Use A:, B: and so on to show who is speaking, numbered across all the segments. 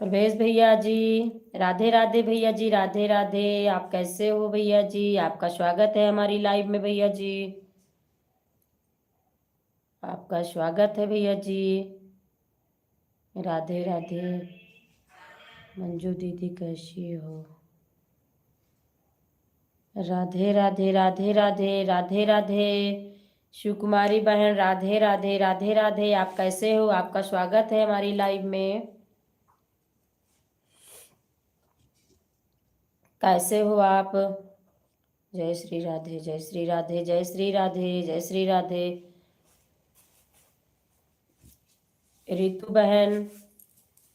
A: प्रवेश भैया जी, राधे राधे भैया जी, राधे राधे। आप कैसे हो भैया जी? आपका स्वागत है हमारी लाइव में भैया जी। आपका स्वागत है भैया जी। राधे राधे। मंजू दीदी कैसी हो? राधे राधे राधे राधे राधे राधे। शिव कुमारी बहन, राधे राधे राधे राधे। आप कैसे हो? आपका स्वागत है हमारी लाइव में। कैसे हो आप? जय श्री राधे, जय श्री राधे, जय श्री राधे, जय श्री राधे। रितु बहन,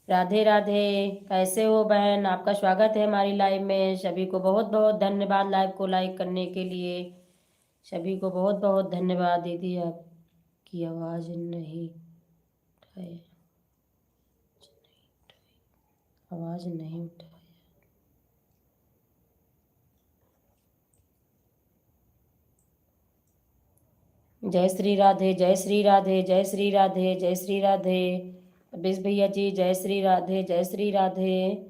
A: राधे राधे। कैसे हो बहन? आपका स्वागत है हमारी लाइव में। सभी को बहुत बहुत धन्यवाद लाइव को लाइक करने के लिए। सभी को बहुत बहुत धन्यवाद। दीदी आपकी आवाज़ नहीं उठाए, आवाज़ नहीं उठाए। जय श्री राधे, जय श्री राधे, जय श्री राधे, जय श्री राधे। अभेश भैया जी, जय श्री राधे, जय श्री राधे,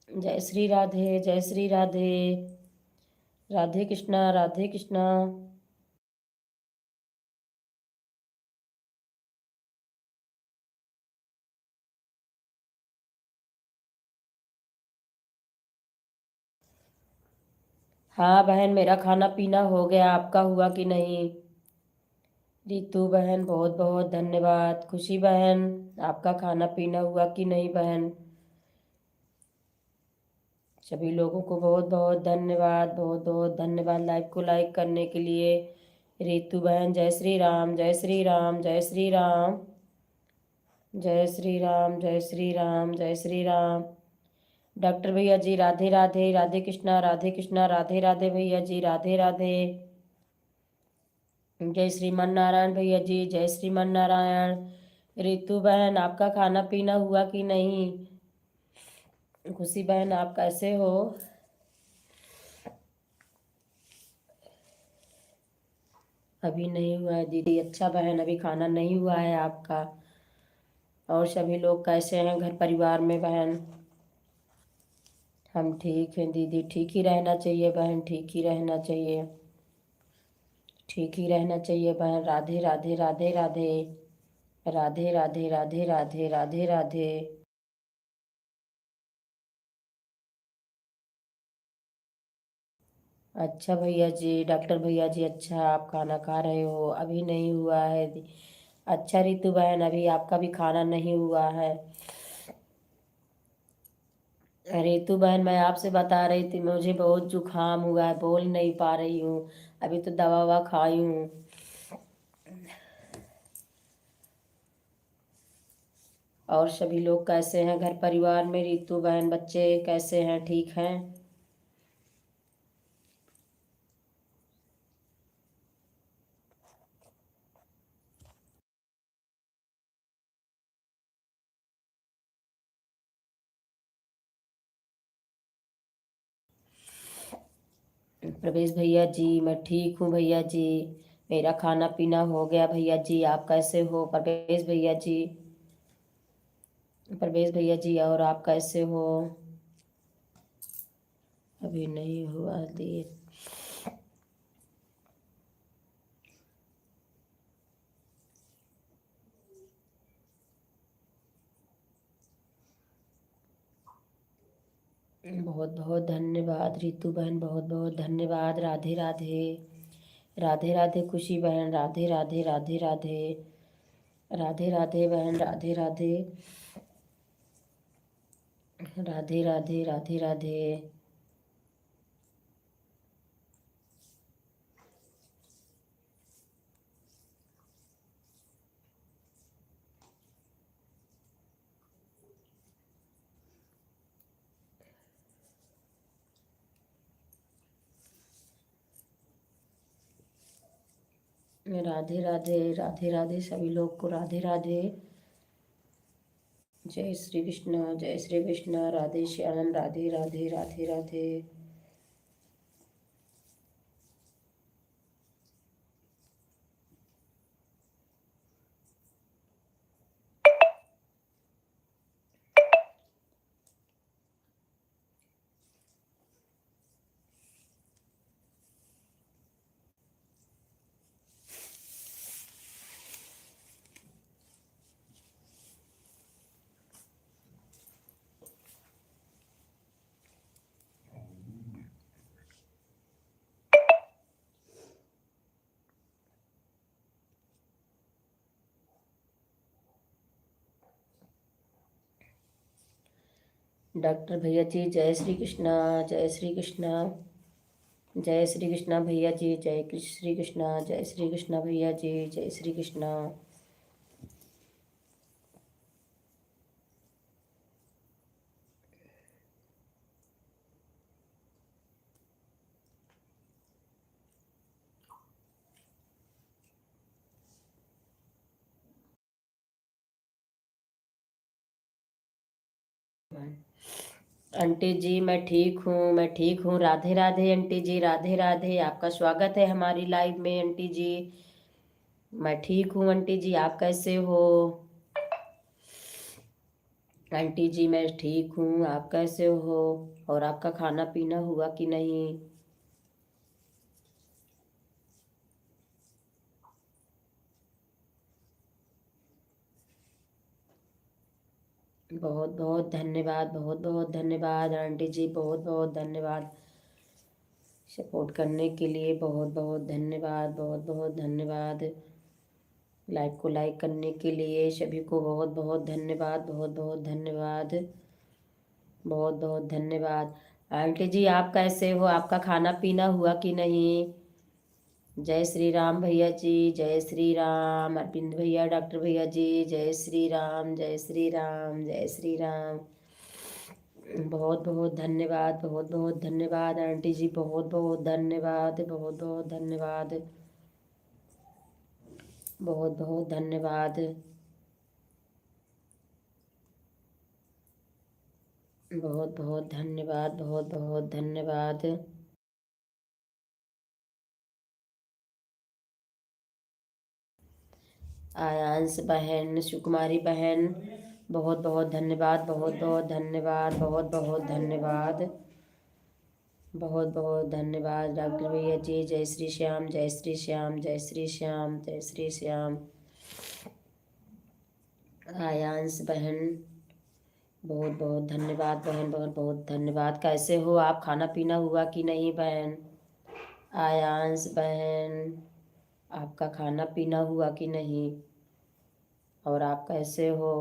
A: जय श्री राधे, जय श्री राधे। राधे कृष्णा, राधे कृष्णा। हाँ बहन, मेरा खाना पीना हो गया। आपका हुआ कि नहीं? रितु बहन, बहुत बहुत धन्यवाद। खुशी बहन, आपका खाना पीना हुआ कि नहीं बहन? सभी लोगों को बहुत बहुत धन्यवाद, बहुत बहुत धन्यवाद लाइव को लाइक करने के लिए। रितु बहन, जय श्री राम, जय श्री राम, जय श्री राम, जय श्री राम, जय श्री राम, जय श्री राम। डॉक्टर भैया जी, राधे राधे, राधे कृष्णा, राधे कृष्णा, राधे राधे भैया जी, राधे राधे। जय श्रीमान नारायण भैया जी, जय श्रीमान नारायण। रितु बहन, आपका खाना पीना हुआ कि नहीं? खुशी बहन, आप कैसे हो? अभी नहीं हुआ है दीदी। अच्छा बहन, अभी खाना नहीं हुआ है आपका। और सभी लोग कैसे हैं घर परिवार में बहन? हम ठीक हैं दीदी। ठीक ही रहना चाहिए बहन, ठीक ही रहना चाहिए, ठीक ही रहना चाहिए बहन। राधे राधे, राधे राधे, राधे राधे, राधे राधे, राधे राधे। अच्छा भैया जी, डॉक्टर भैया जी, अच्छा आप खाना खा रहे हो? अभी नहीं हुआ है अच्छा रितु बहन, अभी आपका भी खाना नहीं हुआ है। रितु बहन, मैं आपसे बता रही थी, मुझे बहुत जुकाम हुआ है, बोल नहीं पा रही हूँ। अभी तो दवा ववा खाई हूँ। और सभी लोग कैसे हैं घर परिवार में? रितु बहन, बच्चे कैसे हैं? ठीक हैं? प्रवेश भैया जी, मैं ठीक हूँ भैया जी। मेरा खाना पीना हो गया भैया जी। आप कैसे हो प्रवेश भैया जी? प्रवेश भैया जी, और आप कैसे हो? अभी नहीं हुआ दिए। बहुत बहुत धन्यवाद रितु बहन, बहुत बहुत धन्यवाद। राधे राधे, राधे राधे खुशी बहन, राधे राधे, राधे राधे, राधे राधे बहन, राधे राधे, राधे राधे, राधे राधे। राधे राधे, राधे राधे, सभी लोग को राधे राधे। जय श्री कृष्ण, जय श्री कृष्ण, राधे श्याम, राधे राधे, राधे राधे। डॉक्टर भैया जी जय श्री कृष्णा, जय श्री कृष्णा, जय श्री कृष्णा भैया जी, जय श्री कृष्णा, जय श्री कृष्णा भैया जी, जय श्री कृष्णा। आंटी जी मैं ठीक हूँ, मैं ठीक हूँ। राधे राधे आंटी जी, राधे राधे। आपका स्वागत है हमारी लाइव में आंटी जी। मैं ठीक हूँ आंटी जी, आप कैसे हो? आंटी जी मैं ठीक हूँ, आप कैसे हो? और आपका खाना पीना हुआ कि नहीं? बहुत बहुत धन्यवाद, बहुत बहुत धन्यवाद आंटी जी, बहुत बहुत धन्यवाद सपोर्ट करने के लिए। बहुत बहुत धन्यवाद, बहुत बहुत धन्यवाद लाइव को लाइक करने के लिए। सभी को बहुत बहुत धन्यवाद, बहुत बहुत धन्यवाद, बहुत बहुत धन्यवाद। आंटी जी आप कैसे हो? आपका खाना पीना हुआ कि नहीं? जय श्री राम भैया जी, जय श्री राम। अरविंद भैया, डॉक्टर भैया जी, जय श्री राम, जय श्री राम, जय श्री राम। बहुत बहुत धन्यवाद, बहुत बहुत धन्यवाद आंटी जी, बहुत बहुत धन्यवाद, बहुत बहुत धन्यवाद, बहुत बहुत धन्यवाद, बहुत बहुत धन्यवाद, बहुत बहुत धन्यवाद। आयांश बहन, सुकुमारी बहन, बहुत बहुत धन्यवाद, बहुत बहुत धन्यवाद, बहुत बहुत धन्यवाद, बहुत बहुत धन्यवाद। डॉक्टर भैया जी जय श्री श्याम, जय श्री श्याम, जय श्री श्याम, जय श्री श्याम। आयांश बहन बहुत बहुत धन्यवाद बहन, बहुत बहुत धन्यवाद। कैसे हो आप? खाना पीना हुआ कि नहीं बहन? आयांश बहन आपका खाना पीना हुआ कि नहीं? और आप कैसे हो?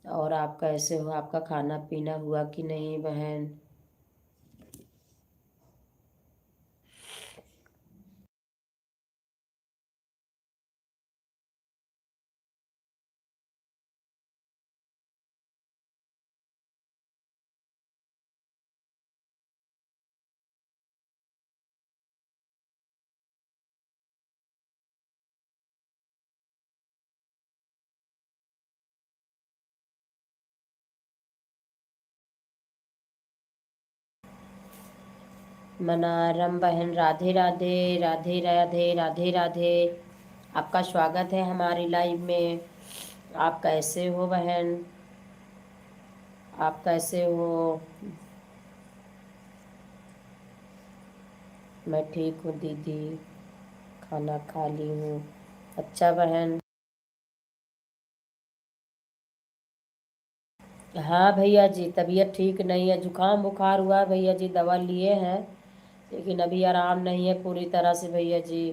A: और आप कैसे हो? आपका खाना पीना हुआ कि नहीं बहन? मनारम बहन राधे राधे, राधे राधे, राधे राधे। आपका स्वागत है हमारी लाइव में। आप कैसे हो बहन? आप कैसे हो? मैं ठीक हूँ दीदी, खाना खा ली हूँ। अच्छा बहन। हाँ भैया जी तबीयत ठीक नहीं है, जुकाम बुखार हुआ है भैया जी, दवा लिए हैं लेकिन अभी आराम नहीं है पूरी तरह से भैया जी।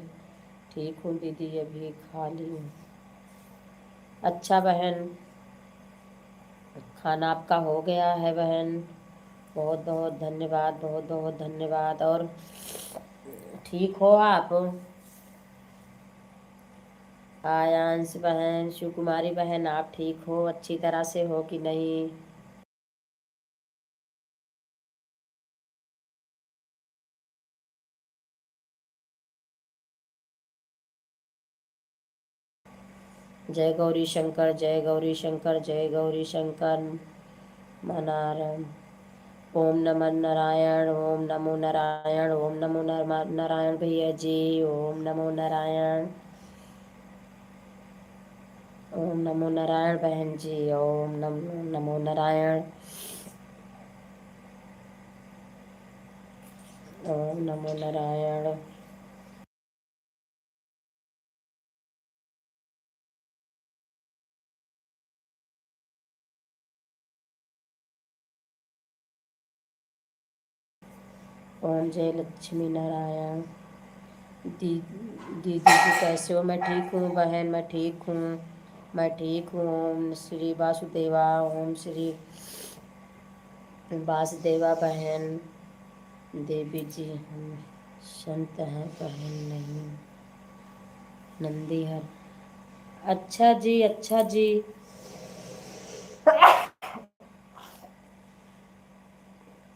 A: ठीक हूँ दीदी, अभी खा ली हूँ। अच्छा बहन, खाना आपका हो गया है बहन? बहुत बहुत धन्यवाद, बहुत बहुत धन्यवाद। और ठीक हो आप? आयांश बहन, शिवकुमारी बहन आप ठीक हो? अच्छी तरह से हो कि नहीं? जय गौरी शंकर, जय गौरी शंकर, जय गौरी शंकर। मनारम। ओम नमः नारायण, ओम नमो नारायण, ओम नमो नारायण भैया जी, ओम नमो नारायण, ओम नमो नारायण बहन जी, ओम नमो नारायण, ओम नमो नारायण। ओम जय लक्ष्मी नारायण। दीदी जी कैसे हो? मैं ठीक हूँ बहन, मैं ठीक हूँ, मैं ठीक हूँ। ओम श्री वासुदेवा, ओम श्री वासुदेवा बहन, देवी जी हम संत हैं बहन नहीं, नंदीहर। अच्छा जी, अच्छा जी,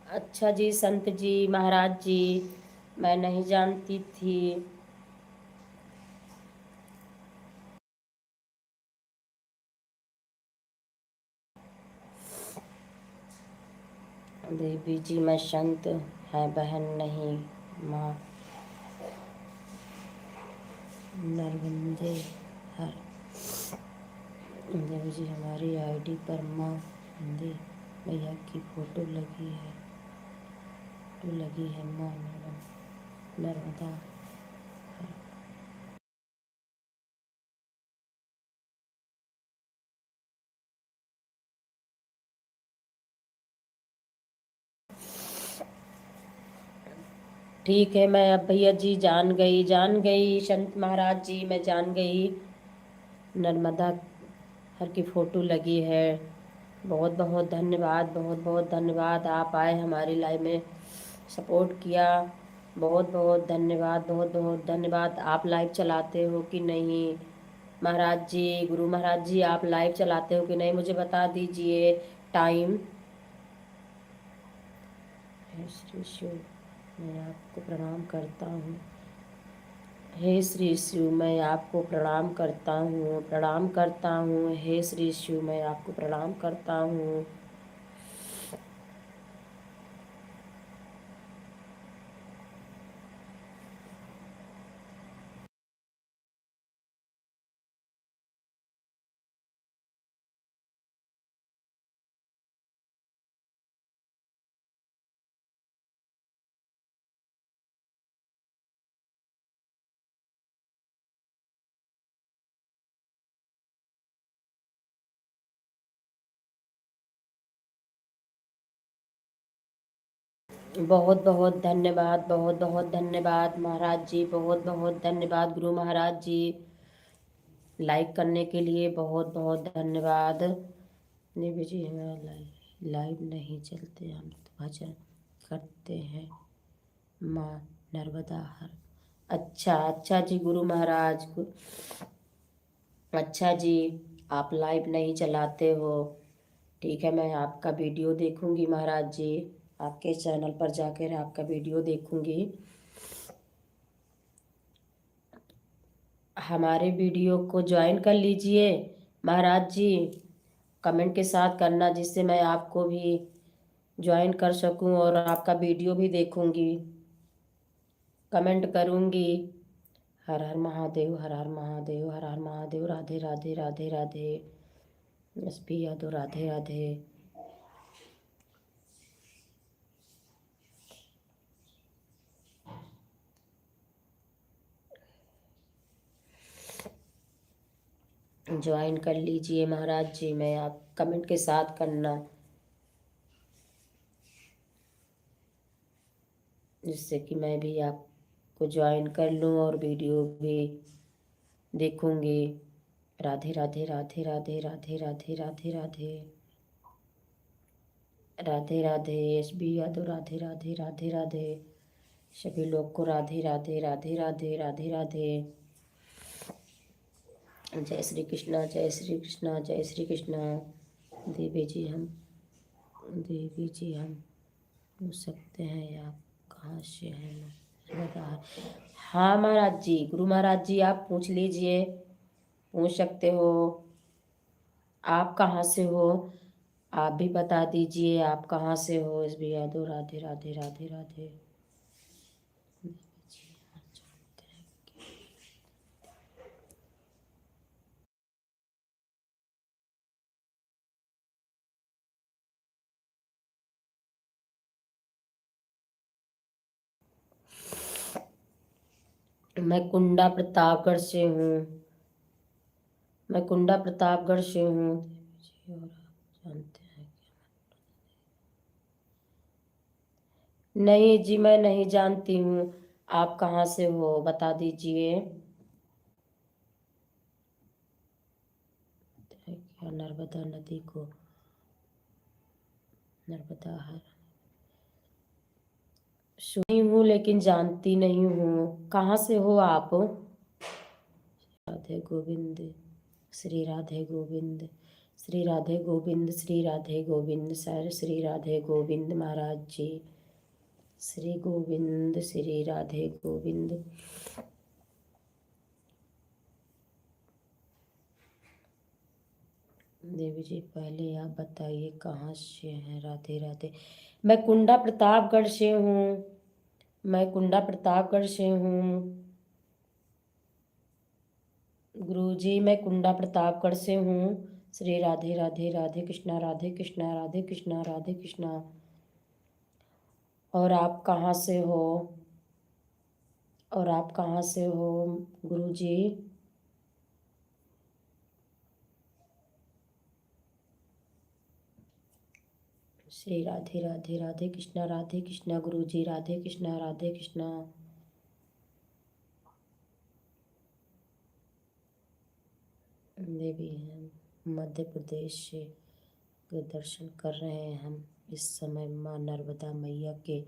A: अच्छा जी, संत जी, महाराज जी, मैं नहीं जानती थी। देवी जी मैं संत है बहन नहीं, माँ नरगंजे हर। देवी जी हमारी आईडी पर माँ नंदी भैया की फोटो लगी है, फोटो लगी है माँ नर्मदा। ठीक है, मैं अब भैया जी जान गई संत महाराज जी, मैं जान गई। नर्मदा हर की फ़ोटो लगी है। बहुत बहुत धन्यवाद, बहुत बहुत धन्यवाद, आप आए हमारी लाइव में सपोर्ट किया। बहुत बहुत धन्यवाद, बहुत बहुत धन्यवाद। आप लाइव चलाते हो कि नहीं महाराज जी, गुरु महाराज जी, आप लाइव चलाते हो कि नहीं मुझे बता दीजिए टाइम। श्री शिव मैं आपको प्रणाम करता हूँ। हे श्री शिव मैं आपको प्रणाम करता हूँ, प्रणाम करता हूँ। हे श्री शिव मैं आपको प्रणाम करता हूँ। बहुत बहुत धन्यवाद, बहुत बहुत धन्यवाद महाराज जी, बहुत बहुत धन्यवाद गुरु महाराज जी। लाइक करने के लिए बहुत बहुत धन्यवाद। देवी जी हमारा लाइव नहीं चलते, हम तो भजन करते हैं माँ नर्मदा हर। अच्छा अच्छा जी गुरु महाराज, अच्छा जी, आप लाइव नहीं चलाते हो। ठीक है, मैं आपका वीडियो देखूंगी महाराज जी, आपके चैनल पर जाकर आपका वीडियो देखूंगी। हमारे वीडियो को ज्वाइन कर लीजिए महाराज जी, कमेंट के साथ करना जिससे मैं आपको भी ज्वाइन कर सकूं और आपका वीडियो भी देखूंगी, कमेंट करूंगी। हर हर महादेव, हर हर महादेव, हर हर महादेव। राधे राधे राधे राधे। एसपी यादव राधे राधे। ज्वाइन कर लीजिए महाराज जी, मैं आप कमेंट के साथ करना जिससे कि मैं भी आपको ज्वाइन कर लूँ और वीडियो भी देखूंगी। राधे राधे राधे राधे राधे राधे राधे राधे राधे राधे। S B Yadav Radhe Radhe Radhe Radhe. सभी लोग को राधे राधे राधे राधे राधे राधे। जय श्री कृष्णा, जय श्री कृष्णा, जय श्री कृष्णा। देवी जी हम देवी जी हम पूछ सकते हैं आप कहाँ से हैं? बता। हाँ महाराज जी, गुरु महाराज जी आप पूछ लीजिए, पूछ सकते हो। आप कहाँ से हो, आप भी बता दीजिए आप कहाँ से हो। S B Yadav Radhe Radhe Radhe Radhe. मैं कुंडा प्रतापगढ़ से हूँ, मैं कुंडा प्रतापगढ़ से हूँ। और आप जानते हैं नहीं जी, मैं नहीं जानती हूँ। आप कहाँ से हो बता दीजिए। क्या नर्मदा नदी को नर्मदा हर। सुनी हूँ लेकिन जानती नहीं हूँ, कहाँ से हो आप? राधे गोविंद, श्री राधे गोविंद, श्री राधे गोविंद, श्री राधे गोविंद, सर श्री राधे गोविंद महाराज जी, श्री गोविंद, श्री राधे गोविंद। देवी जी पहले आप बताइए कहाँ से हैं? राधे राधे। मैं कुंडा प्रतापगढ़ से हूँ, मैं कुंडा प्रतापगढ़ से हूँ गुरुजी, मैं कुंडा प्रतापगढ़ से हूँ। श्री राधे राधे, राधे कृष्णा, राधे कृष्णा, राधे कृष्णा, राधे कृष्णा। और आप कहाँ से हो? और आप कहाँ से हो गुरुजी? श्री राधे राधे, राधे कृष्णा गुरुजी, राधे कृष्णा, राधे कृष्णा। देवी हम मध्य प्रदेश से के दर्शन कर रहे हैं। हम इस समय माँ नर्मदा मैया के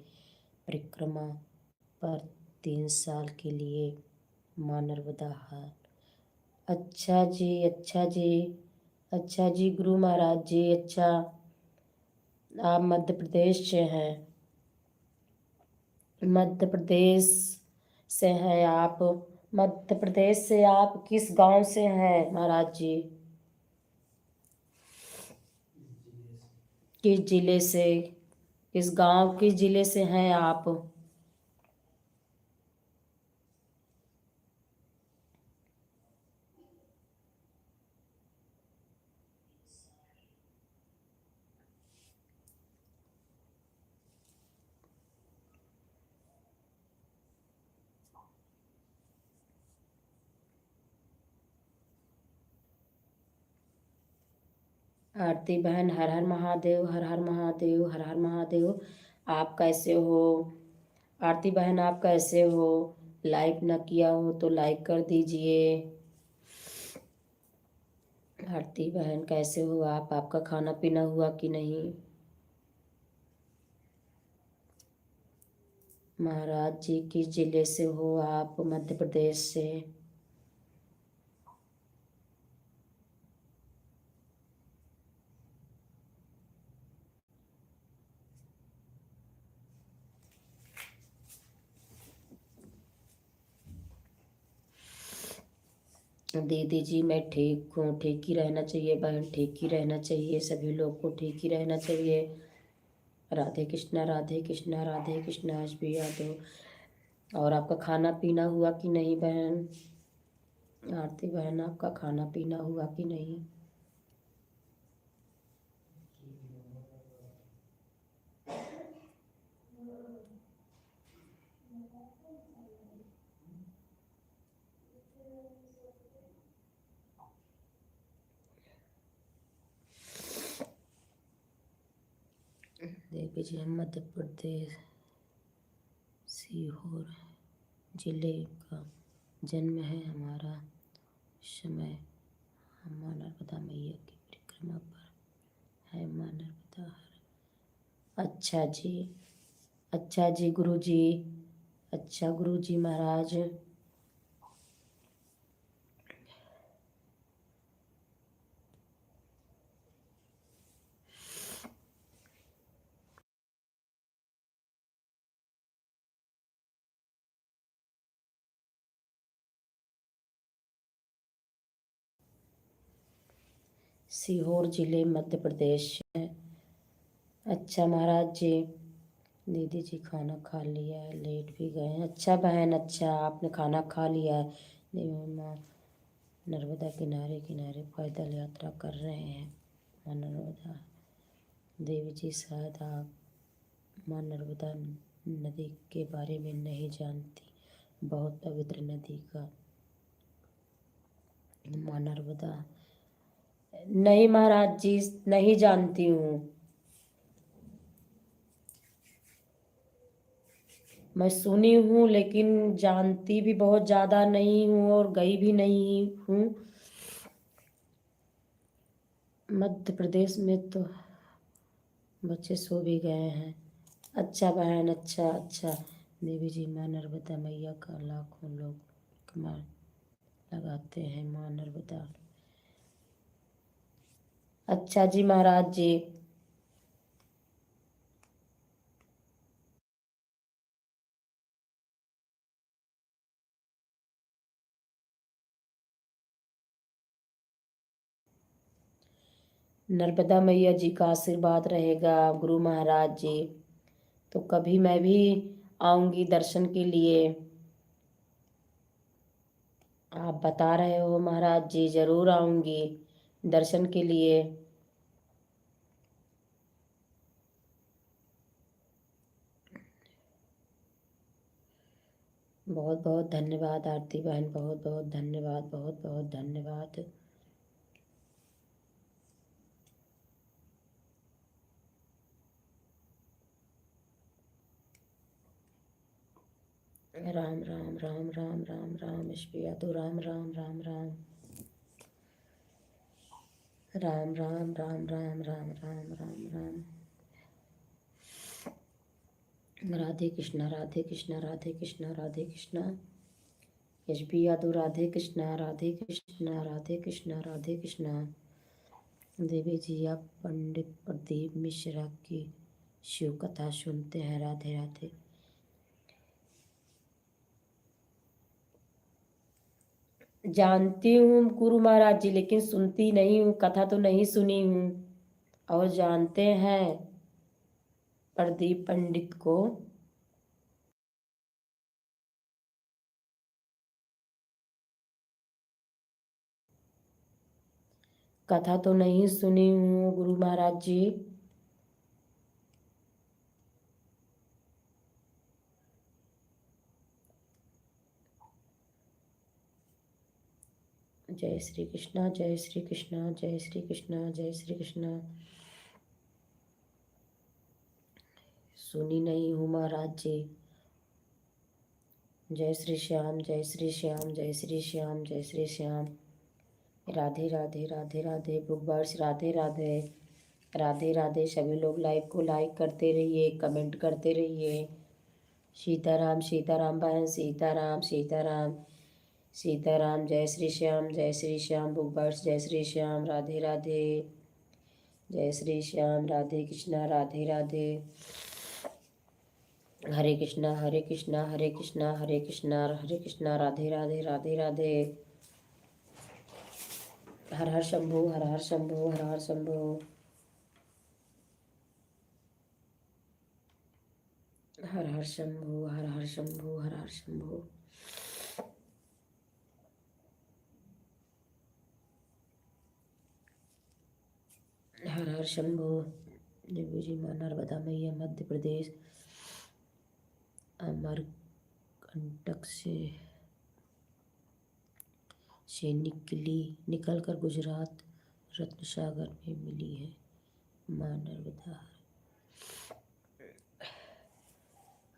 A: परिक्रमा पर 3 साल के लिए माँ नर्मदा हार। अच्छा जी, अच्छा जी, अच्छा जी गुरु महाराज जी, अच्छा। आप मध्य प्रदेश से हैं? मध्य प्रदेश से हैं आप? मध्य प्रदेश से आप किस गांव से हैं महाराज जी? किस जिले से, किस गांव, किस जिले से हैं आप? आरती बहन, हर हर महादेव, हर हर महादेव, हर हर महादेव। आप कैसे हो आरती बहन? आप कैसे हो? लाइक ना किया हो तो लाइक कर दीजिए। आरती बहन कैसे हो आप? आपका खाना पीना हुआ कि नहीं? महाराज जी किस जिले से हो आप? मध्य प्रदेश से। दीदी जी मैं ठीक हूँ। ठीक ही रहना चाहिए बहन, ठीक ही रहना चाहिए, सभी लोग को ठीक ही रहना चाहिए। राधे कृष्णा, राधे कृष्णा, राधे कृष्णा। आज भी याद हो। और आपका खाना पीना हुआ कि नहीं बहन? आरती बहन आपका खाना पीना हुआ कि नहीं? देवी जी हम मध्य प्रदेश सीहोर जिले का जन्म है हमारा। समय हम माँ नर्मदा मैया की परिक्रमा पर है। माँ नर्मदा हर। अच्छा जी, अच्छा जी गुरु जी, अच्छा गुरु जी महाराज। सीहोर जिले मध्य प्रदेश है। अच्छा महाराज जी। दीदी जी खाना खा लिया है, लेट भी गए हैं। अच्छा बहन, अच्छा आपने खाना खा लिया है। देवी माँ नर्मदा किनारे किनारे पैदल यात्रा कर रहे हैं। माँ नर्मदा देवी जी शायद आप माँ नर्मदा नदी के बारे में नहीं जानती। बहुत पवित्र नदी का माँ नर्मदा। नहीं महाराज जी, नहीं जानती हूँ। मैं सुनी हूँ लेकिन जानती भी बहुत ज़्यादा नहीं हूँ और गई भी नहीं हूँ। मध्य प्रदेश में तो बच्चे सो भी गए हैं। अच्छा बहन, अच्छा अच्छा। देवी जी माँ नर्मदा मैया का लाखों लोग कमाल लगाते हैं माँ नर्मदा। अच्छा जी महाराज जी। नर्मदा मैया जी का आशीर्वाद रहेगा गुरु महाराज जी, तो कभी मैं भी आऊंगी दर्शन के लिए। आप बता रहे हो महाराज जी, जरूर आऊंगी दर्शन के लिए। बहुत बहुत धन्यवाद आरती बहन, बहुत बहुत धन्यवाद, बहुत बहुत धन्यवाद। राम राम राम राम राम राम ईश्वर यादव, राम राम राम राम राम राम राम राम राम राम राम राम। राधे कृष्णा राधे कृष्णा राधे कृष्णा राधे कृष्णा। ईश्वर यादव राधे कृष्णा राधे कृष्णा राधे कृष्णा राधे कृष्णा। देवी जी आप पंडित प्रदीप मिश्रा की शिव कथा सुनते हैं? राधे राधे। जानती हूँ गुरु महाराज जी, लेकिन सुनती नहीं हूँ, कथा तो नहीं सुनी हूँ। और जानते हैं प्रदीप पंडित को? कथा तो नहीं सुनी हूँ गुरु महाराज जी। जय श्री कृष्णा, जय श्री कृष्णा, जय श्री कृष्णा, जय श्री कृष्णा। सुनी नहीं हूँ महाराज जी। जय श्री श्याम, जय श्री श्याम, जय श्री श्याम, जय श्री श्याम। राधे राधे राधे राधे बुकवर्स, राधे राधे राधे राधे। सभी लोग लाइव को लाइक करते रहिए, कमेंट करते रहिए। सीताराम सीताराम बहन, सीताराम सीताराम सीताराम। जय श्री श्याम, जय श्री श्याम बुकवर्स, जय श्री श्याम, राधे राधे। जय श्री श्याम, राधे कृष्णा, राधे राधे। हरे कृष्णा हरे कृष्णा हरे कृष्णा हरे कृष्णा हरे कृष्णा, राधे राधे राधे राधे। हर हर शंभू, हर हर शंभू, हर हर शंभू। हर हर शंभू, हर हर शंभू, हर हर शंभू। हर हर शंभू। देवी जी माँ नर्मदा मैया मध्य प्रदेश अमरकंटक से निकल कर गुजरात रत्न सागर में मिली है माँ नर्मदा।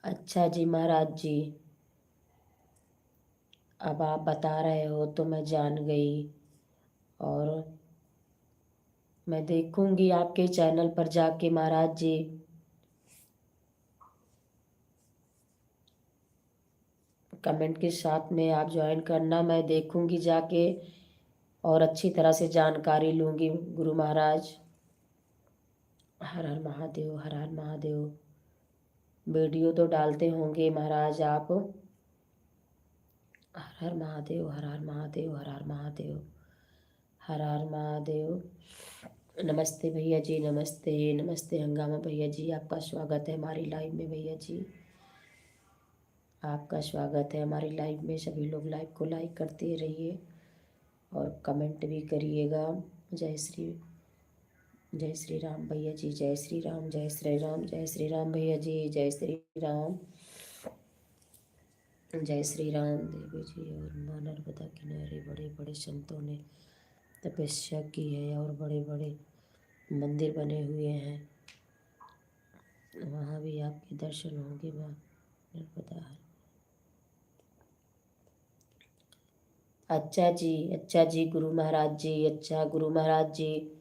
A: अच्छा जी महाराज जी, अब आप बता रहे हो तो मैं जान गई। और मैं देखूंगी आपके चैनल पर जाके महाराज जी। कमेंट के साथ में आप ज्वाइन करना, मैं देखूंगी जाके और अच्छी तरह से जानकारी लूंगी गुरु महाराज। हर हर महादेव, हर हर महादेव। वीडियो तो डालते होंगे महाराज आप? हर हर महादेव, हर हर महादेव, हर हर महादेव, हर हर महादेव। नमस्ते भैया जी, नमस्ते नमस्ते हंगामा भैया जी, आपका स्वागत है हमारी लाइव में भैया जी। आपका स्वागत है हमारी लाइव में। सभी लोग लाइव को लाइक करते रहिए और कमेंट भी करिएगा। जय श्री राम भैया जी, जय श्री राम, जय श्री राम, जय श्री राम भैया जी, जय श्री राम, जय श्री राम। देवी जी और माँ नर्मदा किनारे बड़े बड़े संतों ने तपस्या की है और बड़े बड़े मंदिर बने हुए हैं, वहाँ भी आपके दर्शन होंगे माँ नर्मदा। अच्छा जी गुरु महाराज जी, अच्छा गुरु महाराज जी।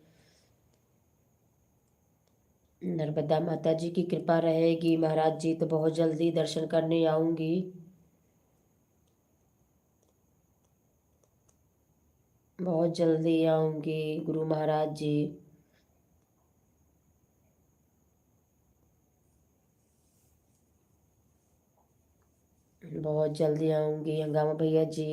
A: नर्मदा माता जी की कृपा रहेगी महाराज जी तो बहुत जल्दी दर्शन करने आऊंगी। बहुत जल्दी आऊंगी गुरु महाराज जी। बहुत जल्दी आऊंगी हंगामा भैया जी।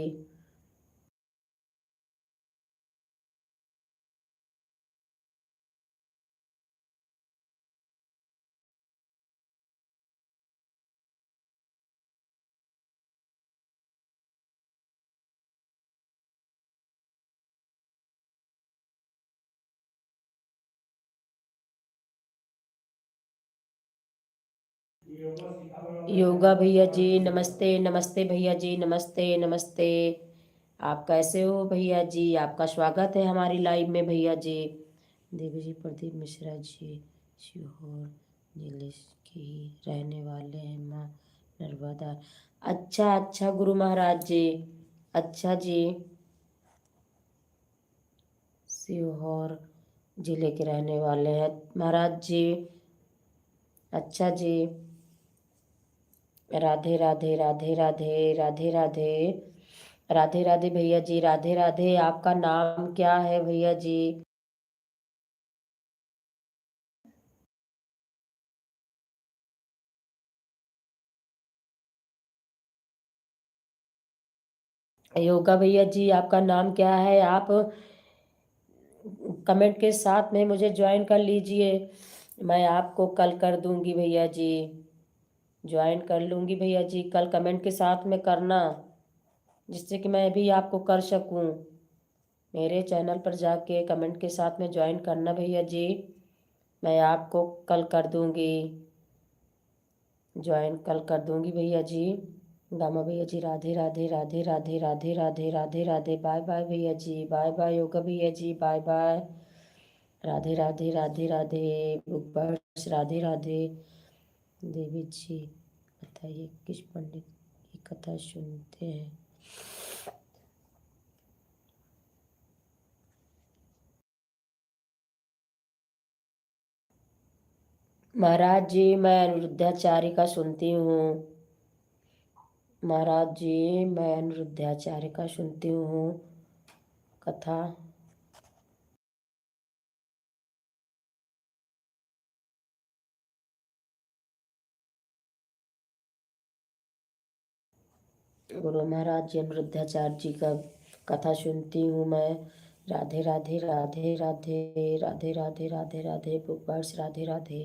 A: योगा भैया जी नमस्ते, नमस्ते भैया जी, नमस्ते नमस्ते। आप कैसे हो भैया जी? आपका स्वागत है हमारी लाइव में भैया जी। देवी जी प्रदीप मिश्रा जी सीहोर जिले की रहने वाले हैं माँ नर्मदा। अच्छा अच्छा गुरु महाराज जी। अच्छा जी। सीहोर जिले के रहने वाले हैं महाराज जी। अच्छा जी। राधे राधे राधे राधे राधे राधे राधे राधे भैया जी, राधे राधे। आपका नाम क्या है भैया जी? योगा भैया जी आपका नाम क्या है? आप कमेंट के साथ में मुझे ज्वाइन कर लीजिए। मैं आपको कल कर दूंगी भैया जी। ज्वाइन कर लूंगी भैया जी, कल कमेंट के साथ में करना, जिससे कि मैं भी आपको कर सकूं। मेरे चैनल पर जाके कमेंट के साथ में ज्वाइन करना भैया जी। मैं आपको कल कर दूंगी, ज्वाइन कल कर दूंगी भैया जी। गामा भैया जी राधे राधे राधे राधे राधे राधे राधे राधे। बाय बाय भैया जी, बाय बाय योगा भैया जी, बाय बाय। राधे राधे राधे राधे बुकबर्ड्स, राधे राधे। देवी जी बताइए किस पंडित की कथा सुनते हैं? महाराज जी मैं अनिरुद्धाचार्य का सुनती हूँ। महाराज जी मैं अनिरुद्धाचार्य का सुनती हूँ कथा। गुरु महाराज जी अनिरुद्धाचार्य जी का कथा सुनती हूँ मैं। राधे राधे राधे राधे राधे राधे राधे राधे बुकबर्ड्स, राधे राधे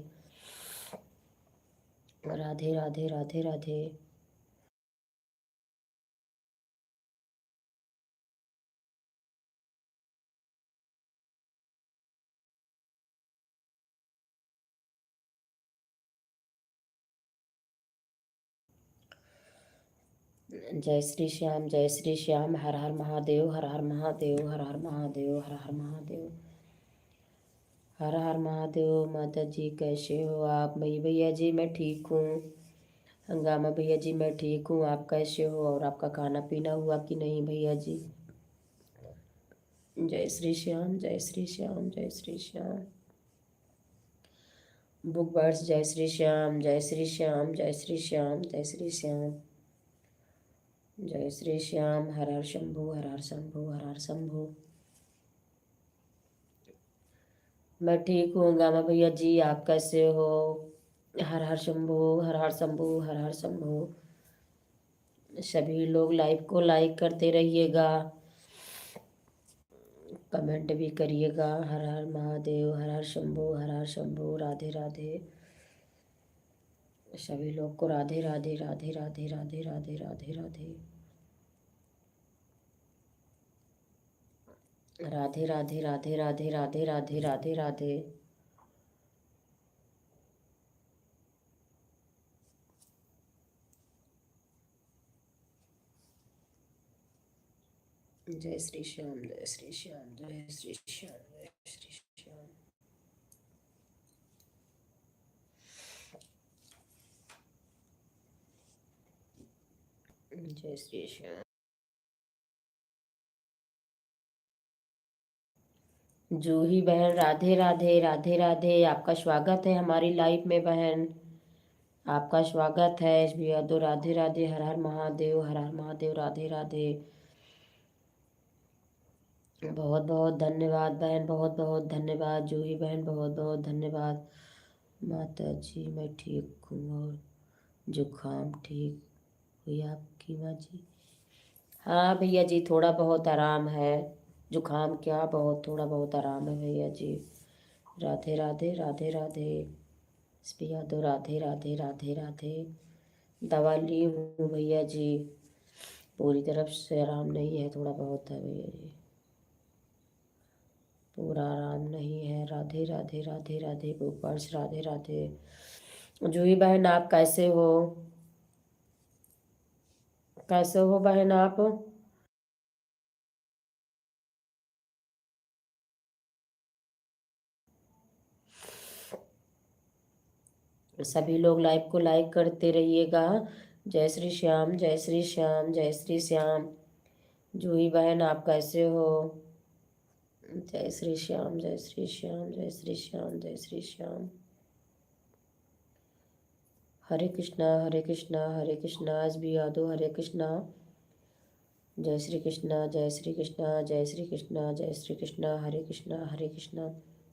A: राधे राधे राधे राधे। जय श्री श्याम, जय श्री श्याम। हर हर महादेव, हर हर महादेव, हर हर महादेव, हर हर महादेव, हर हर महादेव। माता जी कैसे हो आप? मई भैया जी मैं ठीक हूँ। हंगामा भैया जी मैं ठीक हूँ। आप कैसे हो? और आपका खाना पीना हुआ कि नहीं भैया जी? जय श्री श्याम, जय श्री श्याम, जय श्री श्याम। बुक बर्ड्स जय श्री श्याम, जय श्री श्याम, जय श्री श्याम, जय श्री श्याम, जय श्री श्याम। हर हर शंभु, हर हर शंभु, हर हर शंभु। मैं ठीक हूँ गामा भैया जी, आप कैसे हो? हर हर शंभु, हर हर शंभु, हर हर शंभु। सभी लोग लाइव को लाइक करते रहिएगा, कमेंट भी करिएगा। हर हर महादेव, हर हर शंभु, हर हर शंभु। राधे राधे। सभी लोग को राधे राधे राधे राधे राधे राधे राधे राधे राधे राधे राधे राधे राधे राधे राधे राधे। जय श्री श्याम, जय श्री श्याम, जय श्री श्याम, जय श्री श्याम। जय श्री श्याम, जूही बहन राधे राधे राधे राधे, आपका स्वागत है हमारी लाइफ में बहन, आपका स्वागत है। एस बी यादव राधे राधे, हर हर महादेव, हर हर महादेव, राधे राधे। बहुत बहुत धन्यवाद बहन, बहुत बहुत धन्यवाद जूही बहन, बहुत बहुत धन्यवाद। माता जी मैं ठीक हूँ और जुकाम ठीक हुई आपकी माँ जी? हाँ भैया जी, थोड़ा बहुत आराम है, जुकाम क्या, बहुत थोड़ा बहुत आराम है भैया जी। राधे राधे राधे राधे, पिया दो, राधे राधे राधे राधे। दवा ली हूँ भैया जी, पूरी तरफ से आराम नहीं है, थोड़ा बहुत है भैया जी, पूरा आराम नहीं है। राधे राधे राधे राधे गोपाल, राधे राधे। जूही बहन आप कैसे हो, कैसे हो बहन आप? सभी लोग लाइव को लाइक करते रहिएगा। जय श्री श्याम, जय श्री श्याम, जय श्री श्याम। जूही बहन आप कैसे हो? जय श्री श्याम, जय श्री श्याम, जय श्री श्याम, जय श्री श्याम। हरे कृष्णा हरे कृष्णा हरे कृष्णा, एस बी यादव हरे कृष्णा। जय श्री कृष्णा, जय श्री कृष्णा, जय श्री कृष्णा, जय श्री कृष्णा, हरे कृष्णा हरे कृष्णा,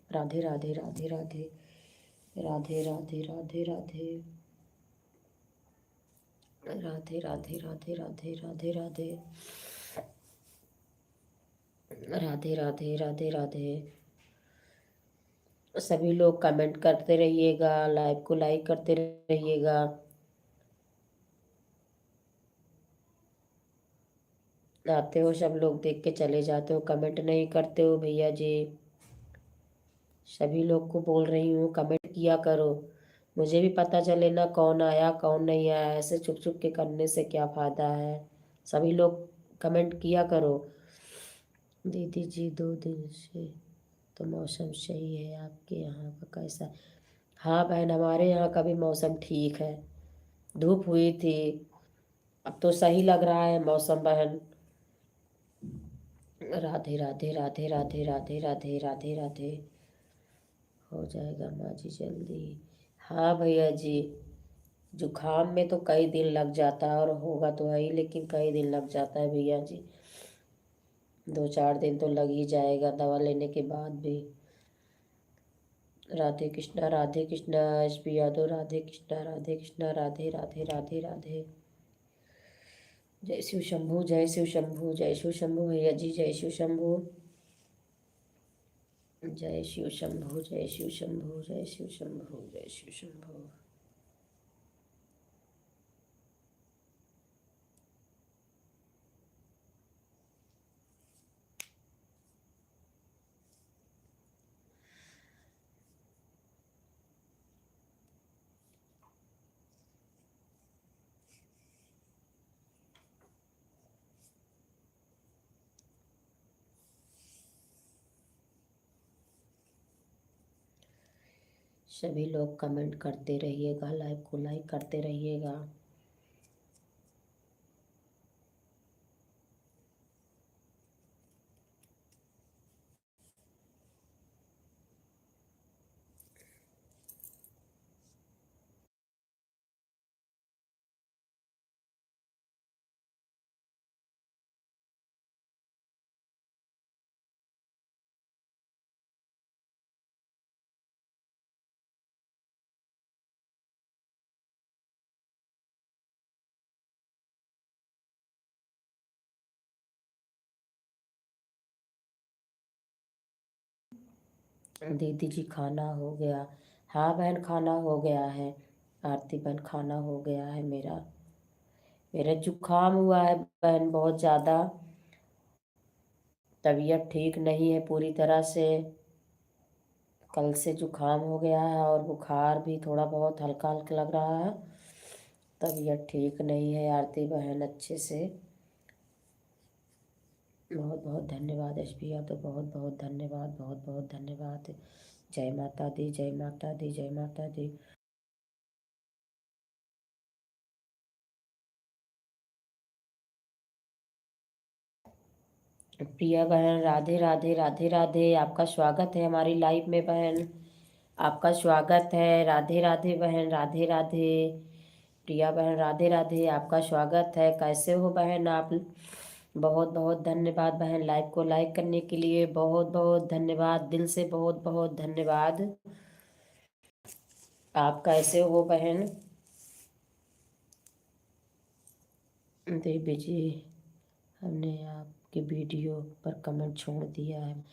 A: राधे राधे राधे राधे, राधे राधे राधे राधे, राधे राधे राधे राधे, राधे राधे, राधे राधे राधे राधे। सभी लोग कमेंट करते रहिएगा, लाइव को लाइक करते रहिएगा। आते हो सब लोग, देख के चले जाते हो, कमेंट नहीं करते हो भैया जी। सभी लोग को बोल रही हूँ कमेंट किया करो, मुझे भी पता चले ना कौन आया कौन नहीं आया, ऐसे छुप छुप के करने से क्या फायदा है। सभी लोग कमेंट किया करो। दीदी जी 2 दिन से तो मौसम सही है, आपके यहाँ का कैसा? हाँ बहन, हमारे यहाँ का भी मौसम ठीक है, धूप हुई थी, अब तो सही लग रहा है मौसम बहन। राधे राधे राधे राधे राधे राधे राधे राधे। हो जाएगा माँ जी जल्दी। हाँ भैया जी, जुकाम में तो कई दिन लग जाता है, और होगा तो है ही, लेकिन कई दिन लग जाता है भैया जी, 2-4 दिन तो लग ही जाएगा दवा लेने के बाद भी। Radhe Krishna S P Yadav, Radhe Krishna Radhe Radhe Radhe Radhe. जय शिव शंभू, जय शिव शंभू, जय शिव शंभू भैया जी, जय शिव शंभू, जय शिव शंभू, जय शिव शंभू, जय शिव शंभू, जय शिव शंभू। सभी लोग कमेंट करते रहिएगा, लाइव को लाइक करते रहिएगा। दीदी जी खाना हो गया? हाँ बहन, खाना हो गया है। आरती बहन, खाना हो गया है मेरा। मेरा जुकाम हुआ है बहन बहुत ज़्यादा, तबीयत ठीक नहीं है पूरी तरह से। कल से जुकाम हो गया है, और बुखार भी थोड़ा बहुत हल्का हल्का लग रहा है। तबीयत ठीक नहीं है आरती बहन अच्छे से। बहुत बहुत धन्यवाद एस पी यादव, बहुत बहुत धन्यवाद, बहुत बहुत धन्यवाद। जय माता दी, जय माता दी, जय माता दी। प्रिया बहन राधे राधे राधे राधे, आपका स्वागत है हमारी लाइफ में बहन, आपका स्वागत है। राधे राधे बहन, राधे राधे। प्रिया बहन राधे राधे, आपका स्वागत है। कैसे हो बहन आप? बहुत बहुत धन्यवाद बहन लाइव को लाइक करने के लिए, बहुत बहुत धन्यवाद, दिल से बहुत बहुत धन्यवाद। आप कैसे हो बहन? देवी जी, हमने आपके वीडियो पर कमेंट छोड़ दिया है।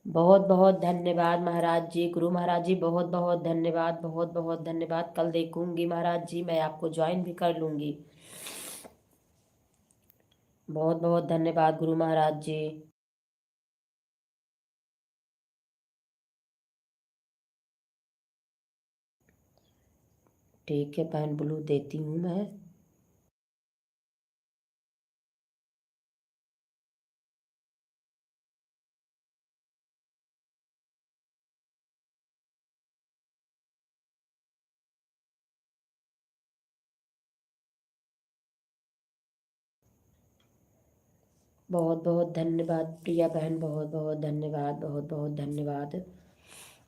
A: बहुत बहुत धन्यवाद महाराज जी, गुरु महाराज जी, बहुत बहुत धन्यवाद, बहुत बहुत धन्यवाद। कल देखूंगी महाराज जी, मैं आपको ज्वाइन भी कर लूंगी। बहुत बहुत धन्यवाद गुरु महाराज जी। ठीक है बहन, ब्लू देती हूँ मैं। बहुत बहुत धन्यवाद प्रिया बहन, बहुत बहुत धन्यवाद, बहुत बहुत धन्यवाद।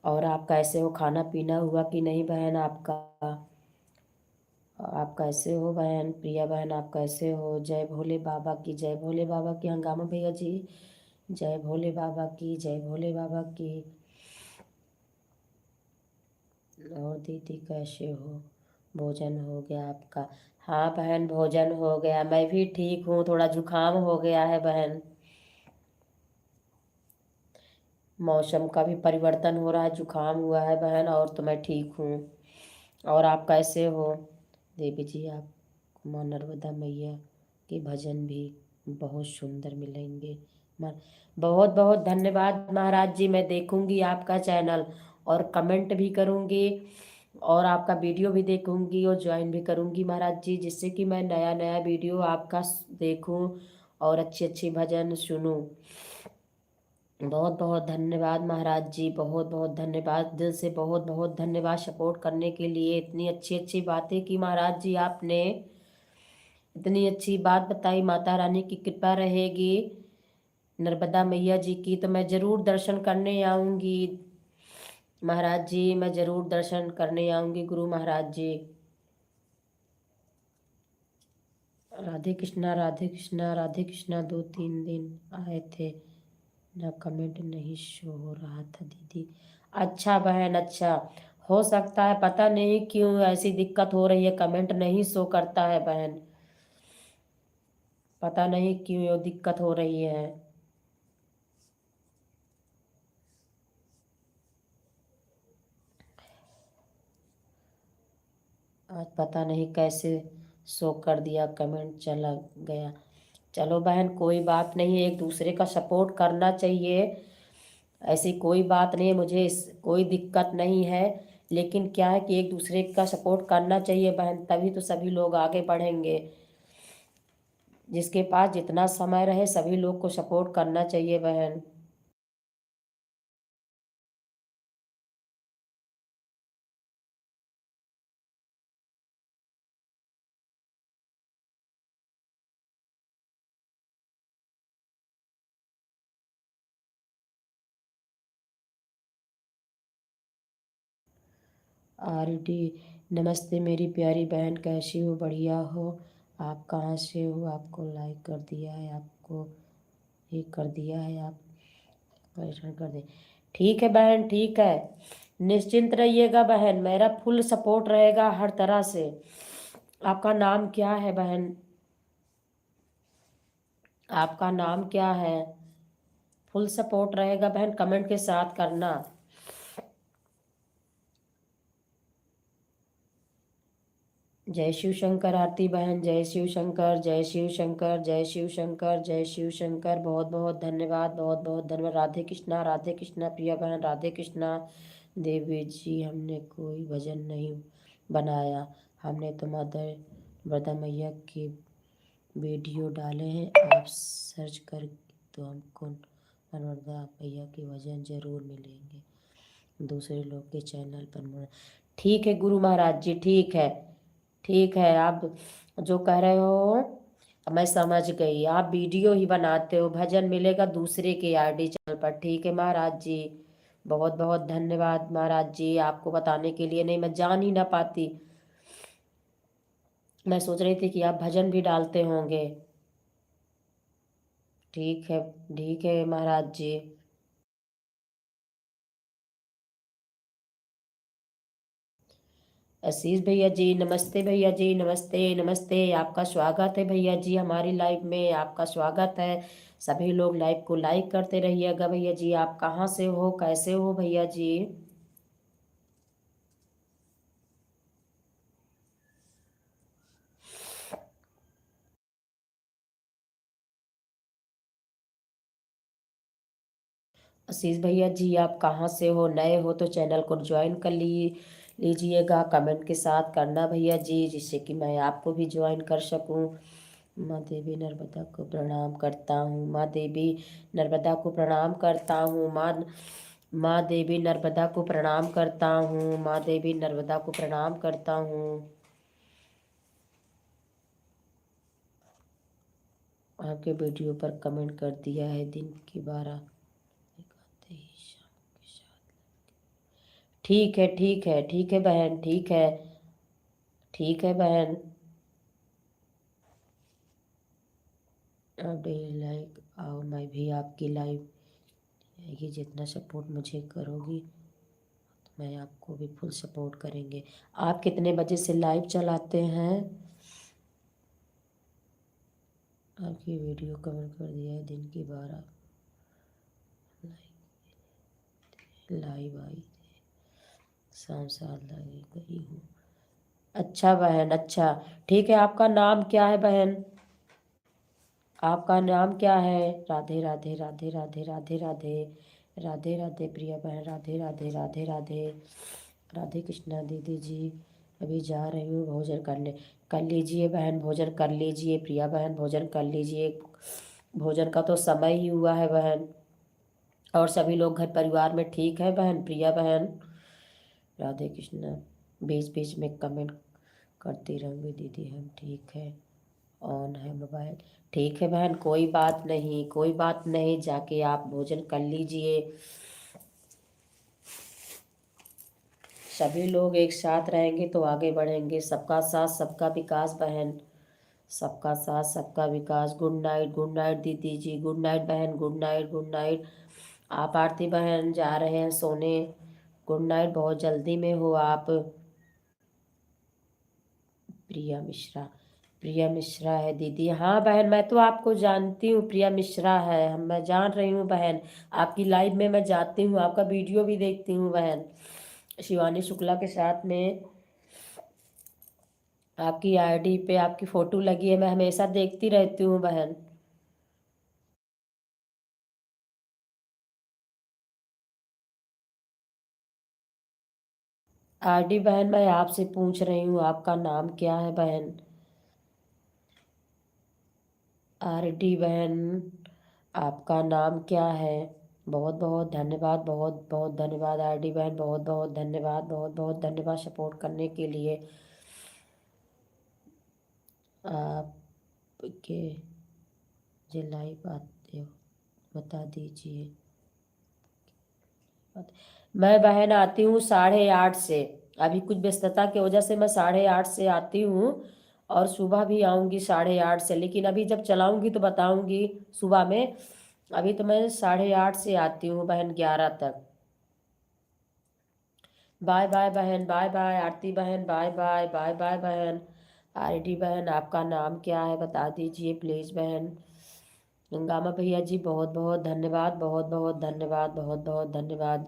A: और आप कैसे हो? खाना पीना हुआ कि नहीं बहन आपका? आप कैसे हो बहन? प्रिया बहन आप कैसे हो? जय भोले बाबा की, जय भोले बाबा की। हंगामा भैया जी, जय भोले बाबा की, जय भोले बाबा की। और दीदी कैसे हो? भोजन हो गया आपका? हाँ बहन, भोजन हो गया, मैं भी ठीक हूँ। थोड़ा जुकाम हो गया है बहन, मौसम का भी परिवर्तन हो रहा है, जुकाम हुआ है बहन, और तो मैं ठीक हूँ। और आप कैसे हो? देवी जी, आप माँ नर्मदा मैया के भजन भी बहुत सुंदर मिलेंगे। बहुत बहुत धन्यवाद महाराज जी, मैं देखूंगी आपका चैनल और कमेंट भी करूंगी, और आपका वीडियो भी देखूंगी और ज्वाइन भी करूंगी महाराज जी, जिससे कि मैं नया नया वीडियो आपका देखूं और अच्छी अच्छी भजन सुनूं। बहुत बहुत धन्यवाद महाराज जी, बहुत बहुत धन्यवाद, दिल से बहुत बहुत धन्यवाद सपोर्ट करने के लिए। इतनी अच्छी अच्छी बातें की महाराज जी आपने, इतनी अच्छी बात बताई। माता रानी की कृपा रहेगी, नर्मदा मैया जी की, तो मैं जरूर दर्शन करने आऊंगी महाराज जी, मैं जरूर दर्शन करने आऊंगी गुरु महाराज जी। राधे कृष्णा, राधे कृष्णा, राधे कृष्णा। 2-3 दिन आए थे ना, कमेंट नहीं शो हो रहा था दीदी। अच्छा बहन, अच्छा, हो सकता है, पता नहीं क्यों ऐसी दिक्कत हो रही है, कमेंट नहीं शो करता है बहन, पता नहीं क्यों ये दिक्कत हो रही है। आज पता नहीं कैसे शो कर दिया, कमेंट चला गया। चलो बहन, कोई बात नहीं, एक दूसरे का सपोर्ट करना चाहिए, ऐसी कोई बात नहीं है, मुझे कोई दिक्कत नहीं है। लेकिन क्या है कि एक दूसरे का सपोर्ट करना चाहिए बहन, तभी तो सभी लोग आगे बढ़ेंगे। जिसके पास जितना समय रहे सभी लोग को सपोर्ट करना चाहिए बहन। आरडी, नमस्ते मेरी प्यारी बहन, कैसी हो? बढ़िया हो? आप कहाँ से हो? आपको लाइक कर दिया है, आपको ये कर दिया है, आप परेशान कर दे। ठीक है बहन, ठीक है, निश्चिंत रहिएगा बहन, मेरा फुल सपोर्ट रहेगा हर तरह से। आपका नाम क्या है बहन? आपका नाम क्या है? फुल सपोर्ट रहेगा बहन, कमेंट के साथ करना। जय शिव शंकर आरती बहन, जय शिव शंकर, जय शिव शंकर, जय शिव शंकर, जय शिव शंकर। बहुत बहुत धन्यवाद, बहुत बहुत धन्यवाद। राधे कृष्णा, राधे कृष्णा प्रिया बहन, राधे कृष्णा। देवी जी, हमने कोई भजन नहीं बनाया, हमने तो मदर वरदा मैया की वीडियो डाले हैं, आप सर्च कर तो हमको वरदा मैया के भजन जरूर मिलेंगे दूसरे लोग के चैनल पर। ठीक है गुरु महाराज जी, ठीक है, ठीक है, आप जो कह रहे हो मैं समझ गई, आप वीडियो ही बनाते हो, भजन मिलेगा दूसरे के आईडी चैनल पर। ठीक है महाराज जी, बहुत बहुत धन्यवाद महाराज जी, आपको बताने के लिए। नहीं, मैं जान ही ना पाती, मैं सोच रही थी कि आप भजन भी डालते होंगे। ठीक है, ठीक है महाराज जी। आशीष भैया जी नमस्ते, भैया जी नमस्ते नमस्ते, आपका स्वागत है भैया जी हमारी लाइव में, आपका स्वागत है। सभी लोग लाइव को लाइक करते रहिएगा भैया जी। आप कहाँ से हो, कैसे हो भैया जी? आशीष भैया जी आप कहाँ से हो, नए हो तो चैनल को ज्वाइन कर लीजिएगा, कमेंट के साथ करना भैया जी, जिससे कि मैं आपको भी ज्वाइन कर सकूं। माँ देवी नर्मदा को प्रणाम करता हूँ, माँ देवी नर्मदा को प्रणाम करता हूँ, माँ देवी नर्मदा को प्रणाम करता हूँ, माँ देवी नर्मदा को प्रणाम करता हूँ। आपके वीडियो पर कमेंट कर दिया है, दिन की 12 आते ही शाम के साथ। ठीक है, ठीक है, ठीक है बहन, ठीक है, ठीक है बहन। आप डेली लाइक आओ, मैं भी आपकी लाइव आएगी, जितना सपोर्ट मुझे करोगी तो मैं आपको भी फुल सपोर्ट करेंगे। आप कितने बजे से लाइव चलाते हैं? आपकी वीडियो कमेंट कर दिया है, दिन की 12 लाइव आई, शाम 7 लगी गई हूँ। अच्छा बहन, अच्छा, ठीक है। आपका नाम क्या है बहन? आपका नाम क्या है? राधे राधे राधे राधे राधे राधे राधे राधे प्रिया बहन, राधे राधे राधे राधे राधे कृष्णा दीदी जी। अभी जा रही हूँ भोजन करने, कर लीजिए बहन, भोजन कर लीजिए प्रिया बहन, भोजन कर लीजिए, भोजन का तो समय ही हुआ है बहन। और सभी लोग घर परिवार में ठीक है बहन, प्रिया बहन? राधे कृष्णा। बीच बीच में कमेंट करती रहूँगी दीदी, हम ठीक है, ऑन है मोबाइल। ठीक है बहन, कोई बात नहीं, कोई बात नहीं, जाके आप भोजन कर लीजिए। सभी लोग एक साथ रहेंगे तो आगे बढ़ेंगे, सबका साथ सबका विकास बहन, सबका साथ सबका विकास। गुड नाइट, गुड नाइट दीदी जी, गुड नाइट बहन, गुड नाइट, गुड नाइट। आप आरती बहन जा रहे हैं सोने, गुड नाइट, बहुत जल्दी में हो आप। प्रिया मिश्रा, प्रिया मिश्रा है दीदी, हाँ बहन मैं तो आपको जानती हूँ, प्रिया मिश्रा है, हम मैं जान रही हूँ बहन। आपकी लाइव में मैं जाती हूँ, आपका वीडियो भी देखती हूँ बहन, शिवानी शुक्ला के साथ में आपकी आईडी पे आपकी फ़ोटो लगी है, मैं हमेशा देखती रहती हूँ बहन। आरडी बहन मैं आपसे पूछ रही हूँ, आपका नाम क्या है बहन? आरडी बहन आपका नाम क्या है? बहुत बहुत धन्यवाद, बहुत बहुत धन्यवाद आरडी बहन, बहुत बहुत धन्यवाद, बहुत बहुत धन्यवाद सपोर्ट करने के लिए। आपके जो लाइव आते हो बता दीजिए। मैं बहन आती हूँ 8:30 से, अभी कुछ व्यस्तता की वजह से मैं 8:30 से आती हूँ, और सुबह भी आऊँगी 8:30 से, लेकिन अभी जब चलाऊँगी तो बताऊँगी सुबह में। अभी तो मैं 8:30 से आती हूँ बहन 11 तक। बाय बाय बहन, बाय बाय आरती बहन, बाय बाय, बाय बाय बहन। आरडी बहन आपका नाम क्या है बता दीजिए प्लीज़ बहन। गंगामा भैया जी बहुत बहुत धन्यवाद, बहुत बहुत धन्यवाद, बहुत बहुत धन्यवाद,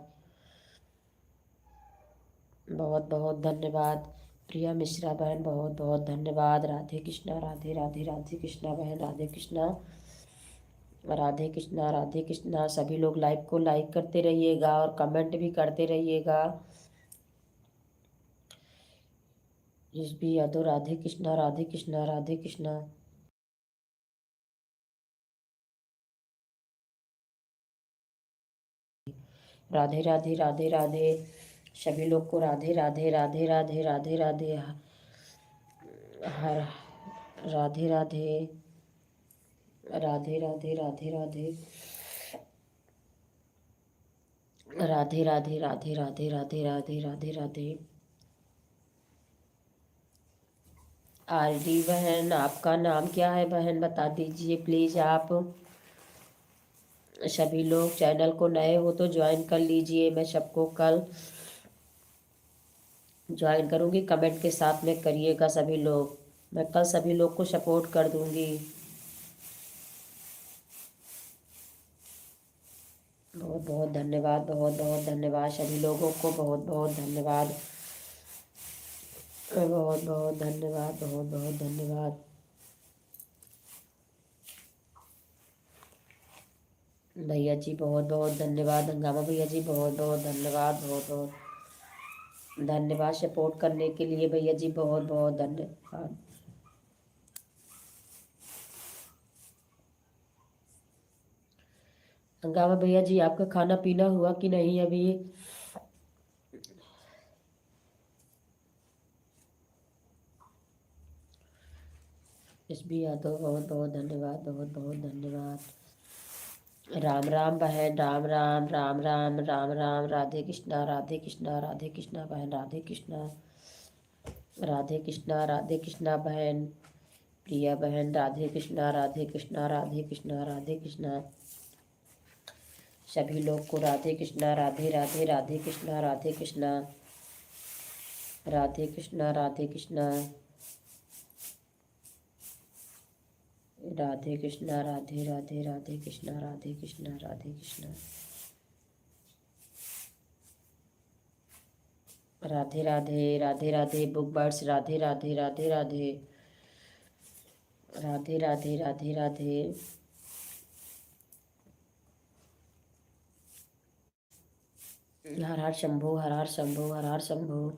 A: बहुत बहुत धन्यवाद। प्रिया मिश्रा बहन बहुत बहुत धन्यवाद। राधे कृष्णा, राधे राधे राधे कृष्णा बहन, राधे कृष्णा, राधे कृष्णा, राधे कृष्णा। सभी लोग लाइव को लाइक करते रहिएगा और कमेंट भी करते रहिएगा। जिस भी यादव, राधे कृष्णा, राधे कृष्णा, राधे कृष्णा। राधे राधे राधे राधे, सभी लोग को राधे राधे राधे राधे राधे राधे, हर राधे राधे। राधे राधे राधे राधे राधे राधे राधे राधे राधे राधे राधे राधे। आरडी बहन, आपका नाम क्या है बहन, बता दीजिए प्लीज़। आप सभी लोग चैनल को नए हो तो ज्वाइन कर लीजिए। मैं सबको कल ज्वाइन करूँगी, कमेंट के साथ में करिएगा सभी लोग। मैं कल सभी लोग को सपोर्ट कर दूँगी। बहुत बहुत धन्यवाद, बहुत बहुत धन्यवाद सभी लोगों को, बहुत बहुत धन्यवाद, बहुत बहुत धन्यवाद, बहुत बहुत धन्यवाद। भैया जी बहुत बहुत धन्यवाद, हंगामा भैया जी बहुत बहुत धन्यवाद, बहुत बहुत धन्यवाद सपोर्ट करने के लिए भैया जी, बहुत बहुत धन्यवाद। हंगामा भैया जी, आपका खाना पीना हुआ कि नहीं अभी? एस बी यादव बहुत बहुत धन्यवाद, बहुत बहुत धन्यवाद। राम राम बहन, राम राम राम राम राम राम। राधे कृष्णा राधे कृष्णा राधे कृष्णा बहन, राधे कृष्णा राधे कृष्णा राधे कृष्णा बहन। प्रिया बहन, राधे कृष्णा राधे कृष्णा राधे कृष्णा राधे कृष्णा। सभी लोग को राधे कृष्णा, राधे राधे राधे कृष्णा राधे कृष्णा राधे कृष्णा राधे कृष्णा राधे कृष्णा, राधे राधे राधे कृष्णा, राधे कृष्णा राधे कृष्णा। Radhe Radhe Radhe Radhe book birds, Radhe Radhe Radhe Radhe Radhe Radhe Radhe Radhe. हर हर शंभू, हर हर शंभू, हर हर शंभू।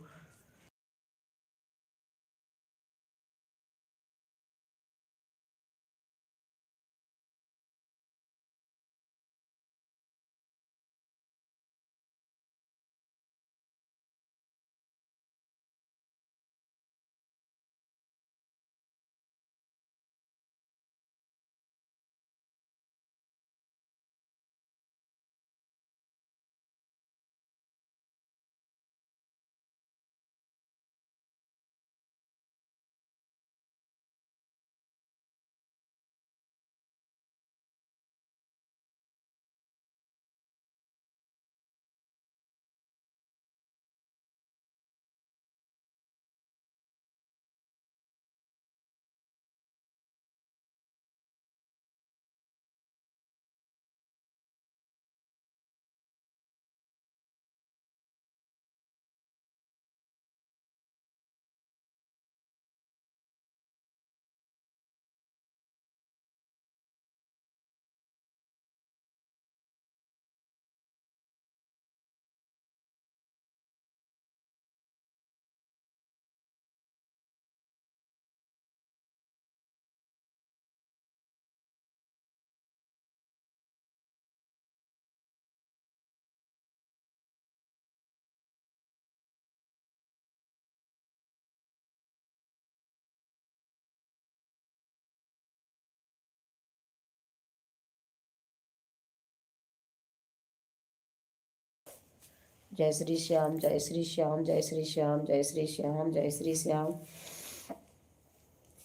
A: जय श्री श्याम, जय श्री श्याम, जय श्री श्याम, जय श्री श्याम, जय श्री श्याम।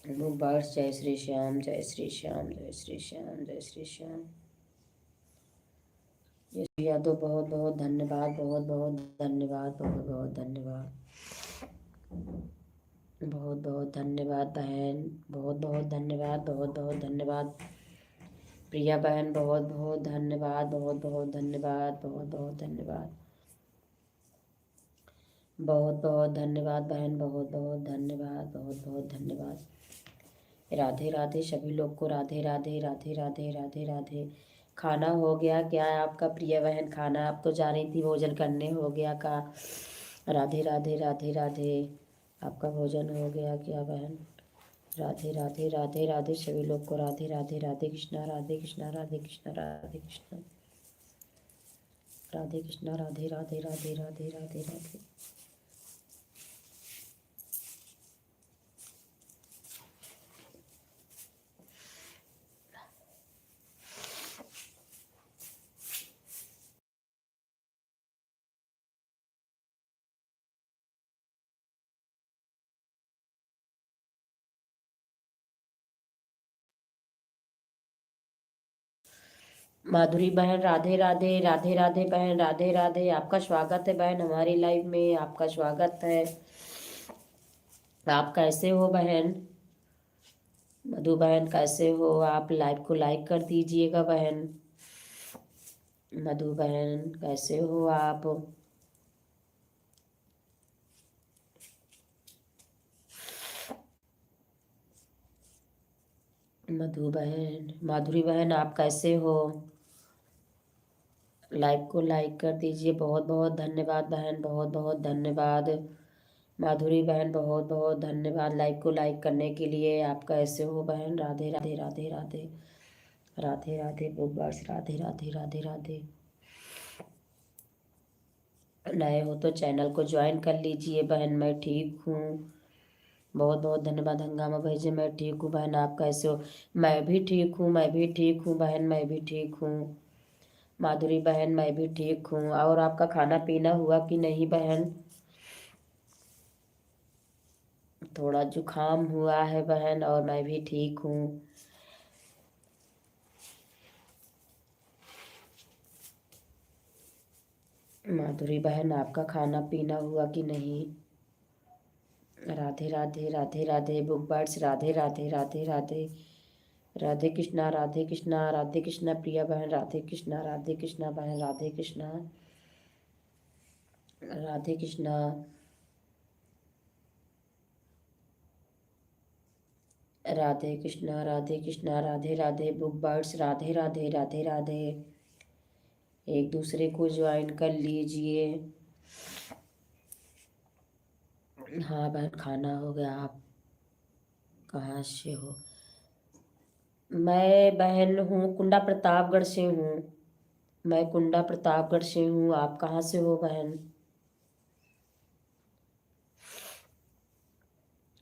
A: बुक बर्ड्स, जय श्री श्याम, जय श्री श्याम, जय श्री श्याम, जय श्री श्याम। यादव बहुत बहुत धन्यवाद, बहुत बहुत धन्यवाद, बहुत बहुत धन्यवाद, बहुत बहुत धन्यवाद बहन, बहुत बहुत धन्यवाद, बहुत बहुत धन्यवाद। प्रिया बहन बहुत बहुत धन्यवाद, बहुत बहुत धन्यवाद, बहुत बहुत धन्यवाद, बहुत बहुत धन्यवाद बहन, बहुत बहुत धन्यवाद, बहुत बहुत धन्यवाद। राधे राधे सभी लोग को, राधे राधे राधे राधे राधे राधे। खाना हो गया क्या आपका प्रिय बहन? खाना आप तो जा रही थी भोजन करने, हो गया का? राधे राधे राधे राधे। आपका भोजन हो गया क्या बहन? राधे राधे राधे राधे सभी लोग को, राधे राधे राधे कृष्णा, राधे कृष्णा राधे कृष्णा राधे कृष्णा राधे कृष्णा, राधे राधे राधे राधे राधे राधे। माधुरी बहन राधे राधे, राधे राधे बहन, राधे राधे। आपका स्वागत है बहन हमारी लाइव में, आपका स्वागत है। आप कैसे हो बहन? मधु बहन कैसे हो? आप लाइव को लाइक कर दीजिएगा बहन। मधु बहन कैसे हो आप? मधु बहन, माधुरी बहन आप कैसे हो? लाइव को लाइक कर दीजिए। बहुत बहुत धन्यवाद बहन, बहुत बहुत धन्यवाद। माधुरी बहन बहुत बहुत धन्यवाद लाइव को लाइक करने के लिए। आप कैसे हो बहन? राधे राधे राधे राधे, राधे राधे बुधवार, राधे राधे राधे राधे। नए हो तो चैनल को ज्वाइन कर लीजिए बहन। मैं ठीक हूँ, बहुत बहुत धन्यवाद। हंगामा भेजे, मैं ठीक हूँ बहन। आप कैसे हो? मैं भी ठीक हूँ, मैं भी ठीक हूँ बहन, मैं भी ठीक हूँ। माधुरी बहन मैं भी ठीक हूँ। और आपका खाना पीना हुआ कि नहीं बहन? थोड़ा जुकाम हुआ है बहन, और मैं भी ठीक हूँ। माधुरी बहन आपका खाना पीना हुआ कि नहीं? Radhe Radhe Radhe Radhe book birds, Radhe Radhe Radhe Radhe, Radhe Krishna Radhe Krishna Radhe Krishna. प्रिया बहन राधे कृष्णा, राधे कृष्णा बहन, राधे कृष्णा, राधे कृष्णा, राधे कृष्णा, राधे कृष्णा, राधे राधे बुक बर्ड्स, राधे राधे राधे राधे। एक दूसरे को ज्वाइन कर लीजिए। हाँ बहन खाना हो गया। आप कहाँ से हो? मैं बहन हूँ कुंडा प्रतापगढ़ से हूँ। मैं कुंडा प्रतापगढ़ से हूँ। आप कहाँ से हो बहन?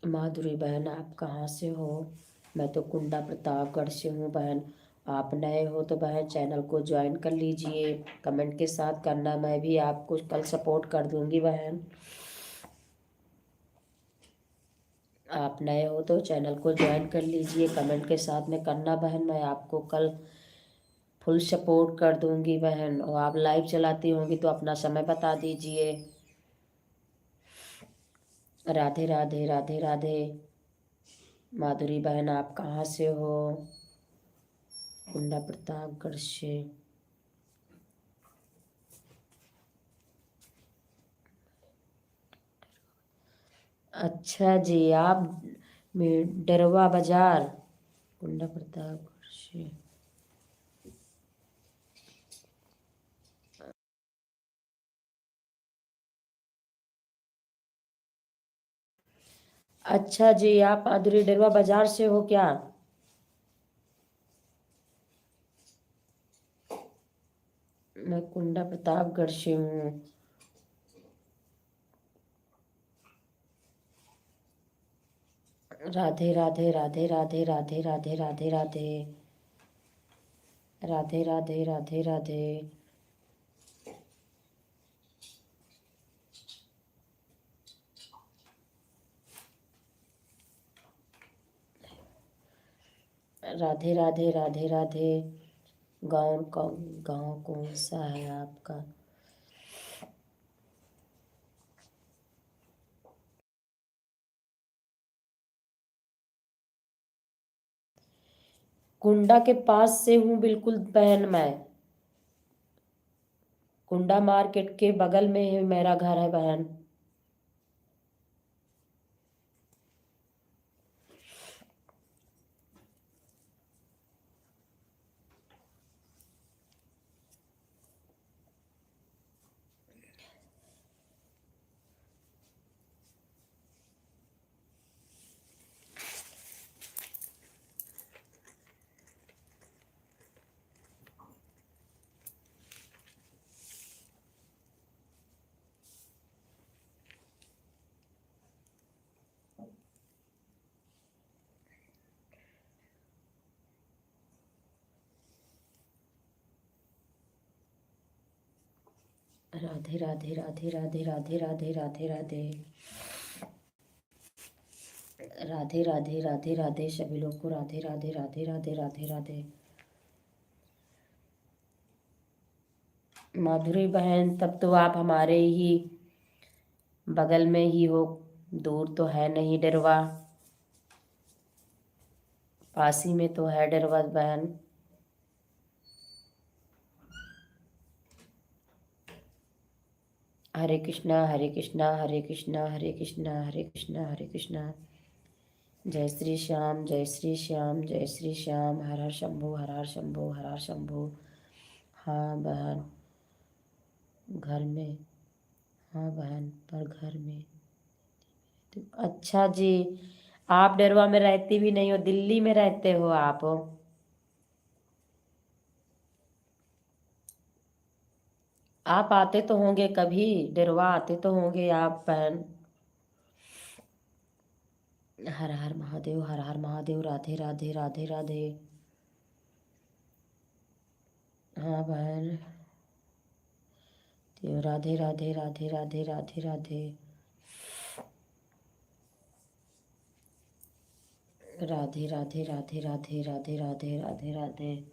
A: माधुरी बहन आप कहाँ से हो? मैं तो कुंडा प्रतापगढ़ से हूँ बहन। आप नए हो तो बहन चैनल को ज्वाइन कर लीजिए, कमेंट के साथ करना। मैं भी आपको कल सपोर्ट कर दूंगी बहन। आप नए हो तो चैनल को ज्वाइन कर लीजिए, कमेंट के साथ में करना बहन। मैं आपको कल फुल सपोर्ट कर दूंगी बहन। और आप लाइव चलाती होंगी तो अपना समय बता दीजिए। राधे राधे राधे राधे। माधुरी बहन आप कहाँ से हो? कुंडा प्रतापगढ़ से। अच्छा जी, आप डरवा बाजार, कुंडा प्रतापगढ़ से। अच्छा जी, आप माधुरी डरवा बाजार से हो क्या? मैं कुंडा प्रतापगढ़ से हूँ। राधे राधे राधे राधे राधे राधे राधे राधे, राधे राधे राधे राधे। राधे राधे राधे राधे। गांव कौन सा है आपका? कुंडा के पास से हूँ बिल्कुल बहन मैं। कुंडा मार्केट के बगल में है मेरा घर है बहन। राधे राधे राधे राधे राधे राधे राधे राधे, राधे राधे राधे राधे। सभी लोग को राधे राधे राधे राधे राधे राधे। माधुरी बहन, तब तो आप हमारे ही बगल में ही हो, दूर तो है नहीं डेरवा, पास ही में तो है डेरवा बहन। हरे कृष्णा हरे कृष्णा हरे कृष्णा हरे कृष्णा हरे कृष्णा हरे कृष्णा। जय श्री श्याम जय श्री श्याम जय श्री श्याम। हर हर शंभू हर हर शंभू हर हर शंभू। हाँ बहन, घर में। हाँ बहन, पर घर में। अच्छा जी, आप डेरवा में रहती भी नहीं हो, दिल्ली में रहते हो आप। आप आते तो होंगे कभी, डेरवा आते तो होंगे आप बहन। हर हर महादेव हर हर महादेव। राधे राधे राधे राधे। हाँ बहन, तो राधे राधे राधे राधे राधे राधे। राधे राधे राधे राधे राधे राधे राधे राधे।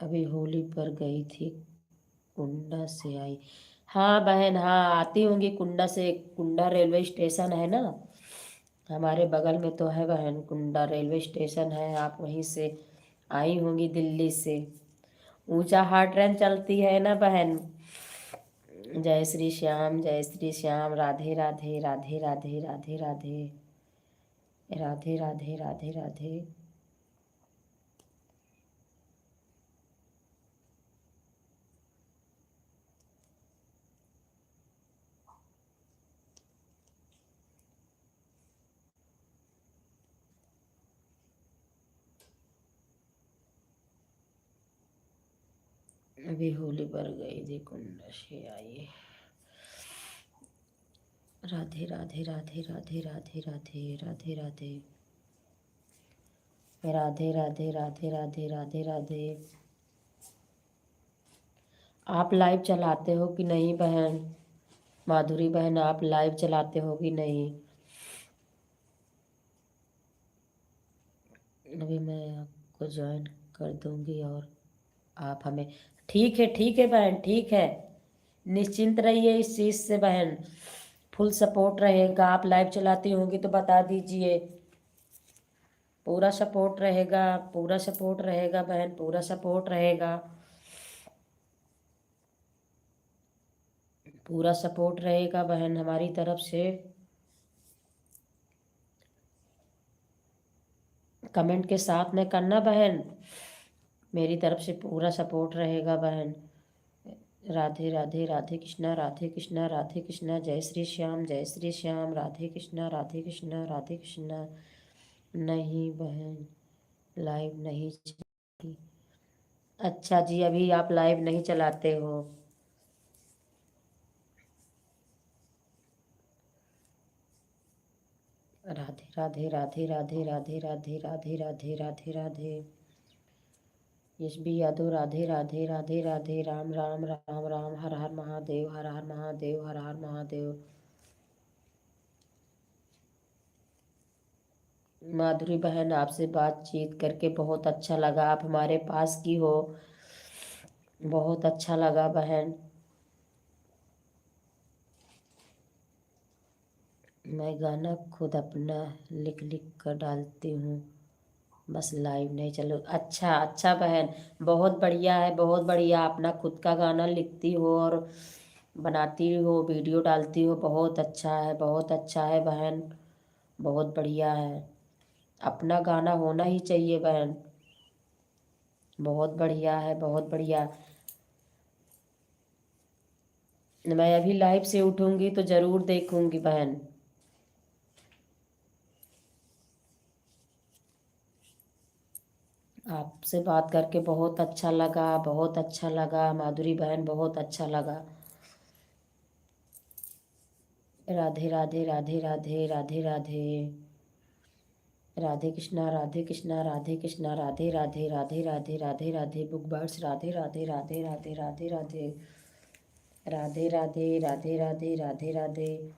A: अभी होली पर गई थी, कुंडा से आई। हाँ बहन, हाँ आती होंगी कुंडा से। कुंडा रेलवे स्टेशन है ना, हमारे बगल में तो है बहन, कुंडा रेलवे स्टेशन है। आप वहीं से आई होंगी दिल्ली से। ऊंचा हार्ट ट्रेन चलती है ना बहन। जय श्री श्याम जय श्री श्याम। राधे राधे राधे राधे राधे राधे राधे राधे राधे राधे। अभी होली पर गई थी, कुंडा से आई। राधे राधे राधे राधे राधे राधे राधे राधे राधे राधे राधे राधे राधे राधे। आप लाइव चलाते हो कि नहीं बहन? माधुरी बहन, आप लाइव चलाते हो कि नहीं? अभी मैं आपको ज्वाइन कर दूंगी और आप हमें। ठीक है बहन, ठीक है। निश्चिंत रहिए इस चीज़ से बहन, फुल सपोर्ट रहेगा। आप लाइव चलाती होंगी तो बता दीजिए, पूरा सपोर्ट रहेगा। पूरा सपोर्ट रहेगा बहन, पूरा सपोर्ट रहेगा। पूरा सपोर्ट रहेगा बहन हमारी तरफ से। कमेंट के साथ में करना बहन, मेरी तरफ से पूरा सपोर्ट रहेगा बहन। राधे राधे राधे कृष्णा राधे कृष्णा राधे कृष्णा। जय श्री श्याम जय श्री श्याम। राधे कृष्णा राधे कृष्णा राधे कृष्णा। नहीं बहन, लाइव नहीं चलती। अच्छा जी, अभी आप लाइव नहीं चलाते हो। राधे राधे राधे राधे राधे राधे राधे राधे राधे राधे। यश बी यादव, राधे राधे राधे राधे। राम राम राम राम। हर हर महादेव हर हर महादेव हर हर महादेव। माधुरी बहन, आपसे बातचीत करके बहुत अच्छा लगा। आप हमारे पास की हो, बहुत अच्छा लगा बहन। मैं गाना खुद अपना लिख लिख कर डालती हूँ, बस लाइव नहीं। चलो अच्छा अच्छा बहन, बहुत बढ़िया है, बहुत बढ़िया। अपना खुद का गाना लिखती हो और बनाती हो, वीडियो डालती हो, बहुत अच्छा है, बहुत अच्छा है बहन, बहुत बढ़िया है। अपना गाना होना ही चाहिए बहन, बहुत बढ़िया है, बहुत बढ़िया। मैं अभी लाइव से उठूंगी तो जरूर देखूंगी बहन। आपसे बात करके बहुत अच्छा लगा, बहुत अच्छा लगा माधुरी बहन, बहुत अच्छा लगा। राधे राधे राधे राधे राधे राधे। राधे कृष्णा राधे कृष्णा राधे कृष्णा। राधे राधे राधे राधे राधे राधे। Book birds, Radhe Radhe Radhe Radhe Radhe Radhe Radhe Radhe Radhe Radhe Radhe Radhe.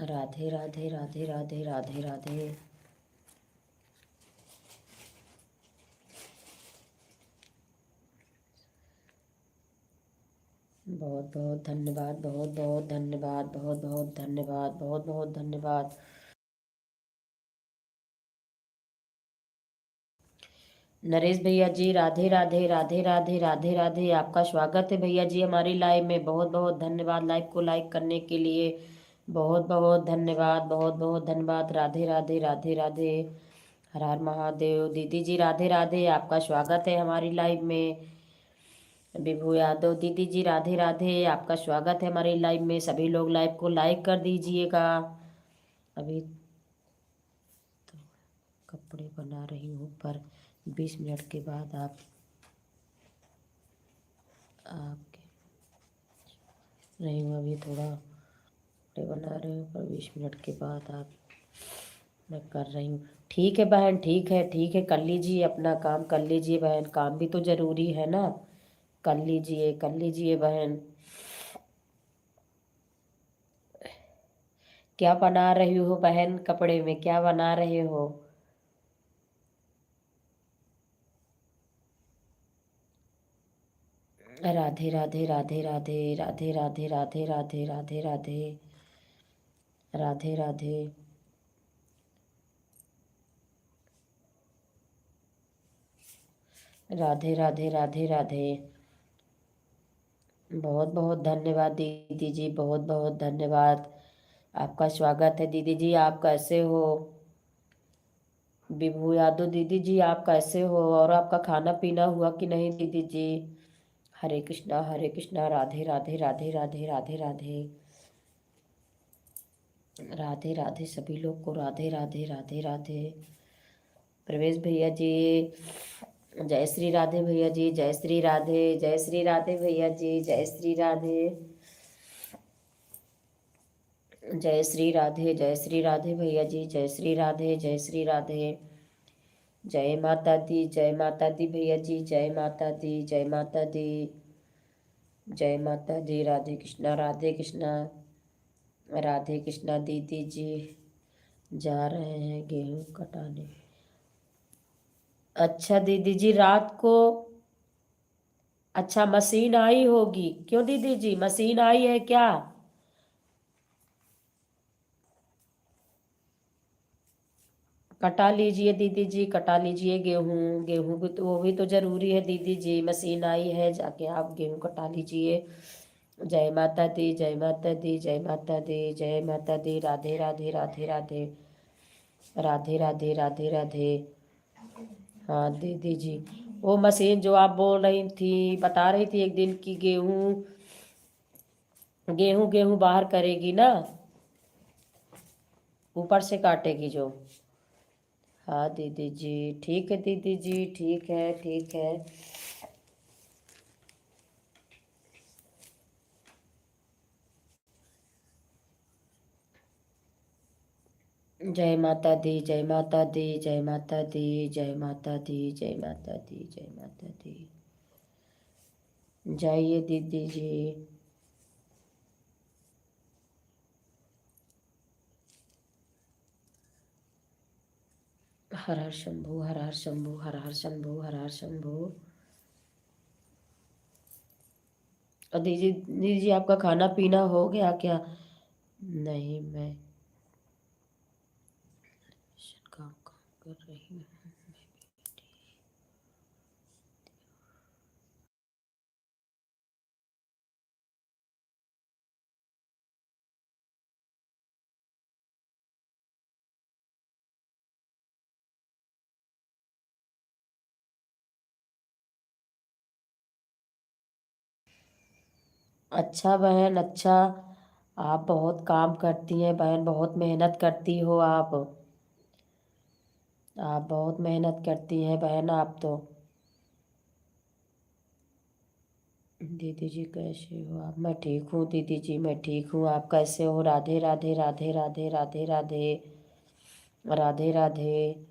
A: राधे राधे राधे राधे राधे राधे। बहुत बहुत धन्यवाद, बहुत बहुत धन्यवाद, बहुत बहुत धन्यवाद, बहुत बहुत धन्यवाद। नरेश भैया जी राधे राधे राधे राधे राधे राधे। आपका स्वागत है भैया जी हमारी लाइव में। बहुत बहुत धन्यवाद लाइव को लाइक करने के लिए। बहुत बहुत धन्यवाद, बहुत बहुत धन्यवाद। राधे राधे राधे राधे। हर हर महादेव। दीदी जी राधे राधे, आपका स्वागत है हमारी लाइव में। विभू यादव दीदी जी राधे राधे, आपका स्वागत है हमारी लाइव में। सभी लोग लाइव को लाइक कर दीजिएगा। अभी तो कपड़े बना रही हूँ, पर 20 मिनट के बाद आपके नहीं हूँ। अभी थोड़ा कपड़े बना रही हूँ, पर 20 मिनट के बाद मैं कर रही हूँ। ठीक है बहन, ठीक है ठीक है, कर लीजिए अपना काम, कर लीजिए बहन, काम भी तो जरूरी है ना। कर लीजिए बहन। क्या बना रही हो बहन, कपड़े में क्या बना रहे हो? राधे राधे राधे राधे राधे राधे राधे राधे राधे राधे राधे राधे। राधे राधे राधे राधे। बहुत बहुत धन्यवाद दीदी जी, बहुत बहुत धन्यवाद। आपका स्वागत है दीदी जी। आप कैसे हो? विभू यादव दीदी जी आप कैसे हो? और आपका खाना पीना हुआ कि नहीं दीदी जी? हरे कृष्णा, राधे राधे राधे राधे राधे राधे राधे राधे। सभी लोग को राधे राधे राधे राधे। प्रवेश भैया जी जय श्री राधे भैया जी, जय श्री राधे, जय श्री राधे भैया जी, जय श्री राधे, जय श्री राधे, जय श्री राधे भैया जी, जय श्री राधे, जय श्री राधे। जय माता दी, जय माता दी भैया जी, जय माता दी, जय माता दी, जय माता दी। राधे कृष्णा, राधे कृष्णा, राधे कृष्णा। दीदी जी जा रहे हैं गेहूं कटाने। अच्छा दीदी जी रात को, अच्छा मशीन आई होगी। क्यों दीदी जी मशीन आई है क्या? कटा लीजिए दीदी जी, कटा लीजिए गेहूं। गेहूं भी तो, वो भी तो जरूरी है दीदी जी। मशीन आई है, जाके आप गेहूं कटा लीजिए। जय माता दी, जय माता दी, जय माता दी, जय माता दी। राधे राधे राधे राधे राधे राधे राधे राधे। हाँ दीदी जी, वो मशीन जो आप बोल रही थी, बता रही थी एक दिन की गेहूं गेहूं गेहूं बाहर करेगी ना, ऊपर से काटेगी जो। हाँ दीदी जी, ठीक है दीदी जी, ठीक है ठीक है। जय माता दी, जय माता दी, जय माता दी, जय माता दी, जय माता दी, जय माता दी। जाइए दीदी जी। हर हर शंभू, हर हर शंभू, हर हर शंभू, हर हर शंभू। और दीदी दीदी जी आपका खाना पीना हो गया क्या? नहीं, मैं काम काम कर रही हूँ। अच्छा बहन, अच्छा। आप बहुत काम करती हैं बहन, बहुत मेहनत करती हो आप बहुत मेहनत करती हैं बहन आप तो। दीदी जी कैसे हो आप? मैं ठीक हूँ दीदी जी, मैं ठीक हूँ। आप कैसे हो? राधे राधे राधे राधे राधे राधे राधे राधे।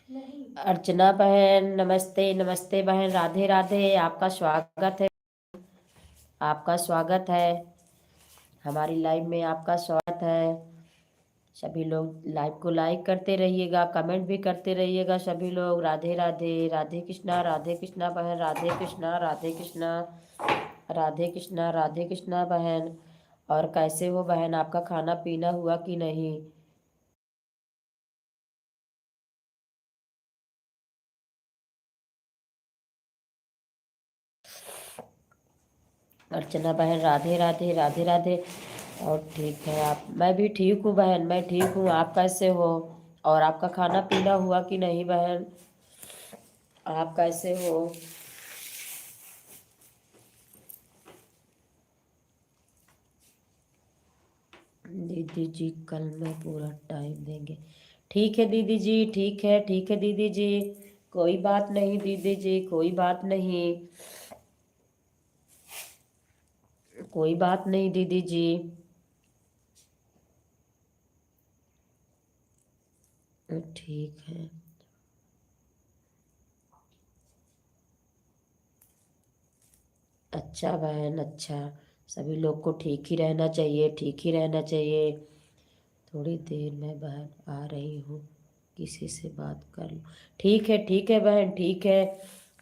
A: अर्चना बहन नमस्ते, नमस्ते बहन, राधे राधे। आपका स्वागत है, आपका स्वागत है हमारी लाइव में, आपका स्वागत है। सभी लोग लाइव को लाइक करते रहिएगा, कमेंट भी करते रहिएगा सभी लोग। राधे राधे, राधे कृष्णा बहन, राधे कृष्णा, राधे कृष्णा, राधे कृष्णा, राधे कृष्णा बहन। और कैसे हो बहन, आपका खाना पीना हुआ कि नहीं? अर्चना बहन राधे राधे, राधे राधे। और ठीक है आप, मैं भी ठीक हूँ बहन, मैं ठीक हूँ। आप कैसे हो? और आपका खाना पीना हुआ कि नहीं बहन? आप कैसे हो? दीदी जी कल में पूरा टाइम देंगे। ठीक है दीदी जी, ठीक है, ठीक है दीदी जी। कोई बात नहीं दीदी जी, कोई बात नहीं, कोई बात नहीं दीदी जी। ठीक है। अच्छा बहन, अच्छा। सभी लोग को ठीक ही रहना चाहिए, ठीक ही रहना चाहिए। थोड़ी देर में बहन आ रही हूँ, किसी से बात कर लो। ठीक है, ठीक है बहन, ठीक है,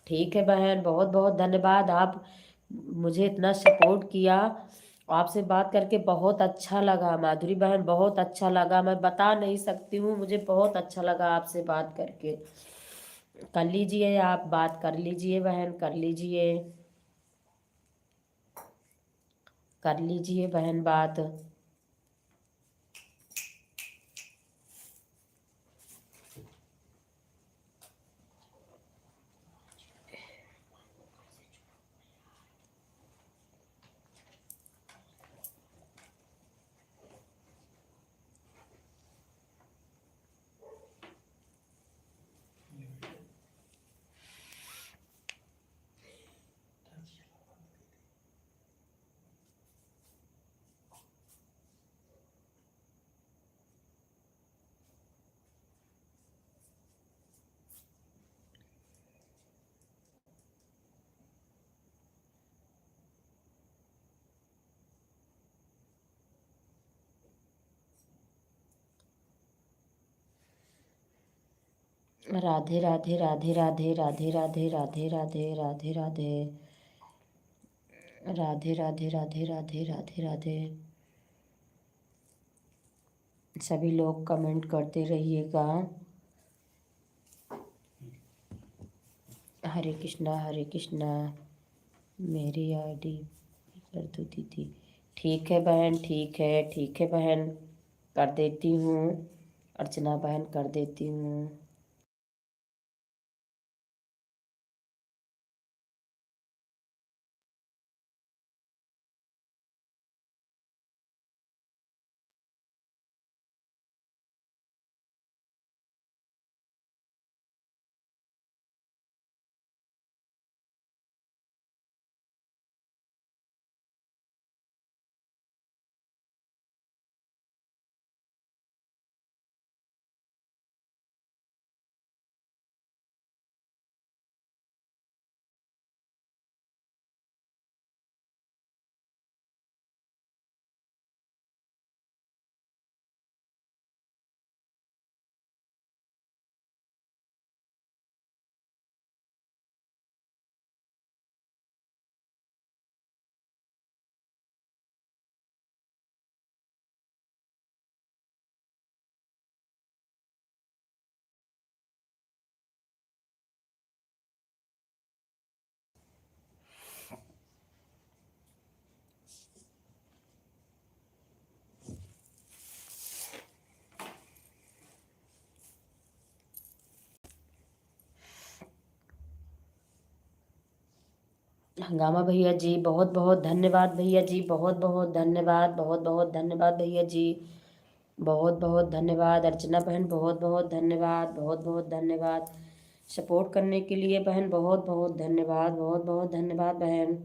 A: ठीक है बहन। बहुत बहुत धन्यवाद, आप मुझे इतना सपोर्ट किया। आपसे बात करके बहुत अच्छा लगा माधुरी बहन, बहुत अच्छा लगा। मैं बता नहीं सकती हूँ, मुझे बहुत अच्छा लगा आपसे बात करके। कर लीजिए, आप बात कर लीजिए बहन, कर लीजिए, कर लीजिए बहन बात। राधे राधे, राधे राधे, राधे राधे, राधे राधे, राधे राधे, राधे राधे, राधे राधे, राधे राधे। सभी लोग कमेंट करते रहिएगा। हरे कृष्णा, हरे कृष्णा। मेरी आईडी कर दो दीदी। ठीक है बहन, ठीक है, ठीक है बहन, कर देती हूँ। अर्चना बहन कर देती हूँ। हंगामा भैया जी बहुत बहुत धन्यवाद, भैया जी बहुत बहुत धन्यवाद, बहुत बहुत धन्यवाद भैया जी, बहुत बहुत धन्यवाद। अर्चना बहन बहुत बहुत धन्यवाद, बहुत बहुत धन्यवाद। सपोर्ट करने के लिए बहन बहुत बहुत धन्यवाद, बहुत बहुत धन्यवाद बहन।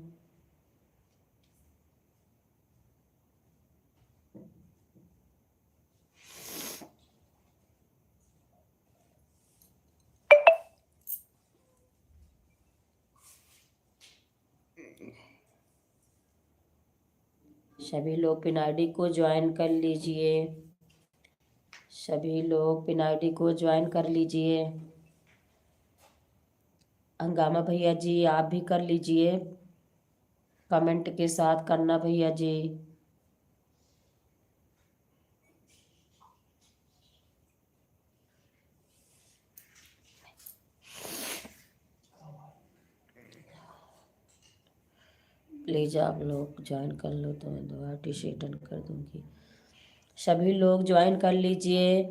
A: सभी लोग पिन आईडी को ज्वाइन कर लीजिए। सभी लोग पिन आईडी को ज्वाइन कर लीजिए। हंगामा भैया जी आप भी कर लीजिए, कमेंट के साथ करना भैया जी। प्लीज़ आप लोग ज्वाइन कर लो तो मैं दोबारा रिटर्न कर दूंगी। सभी लोग ज्वाइन कर लीजिए।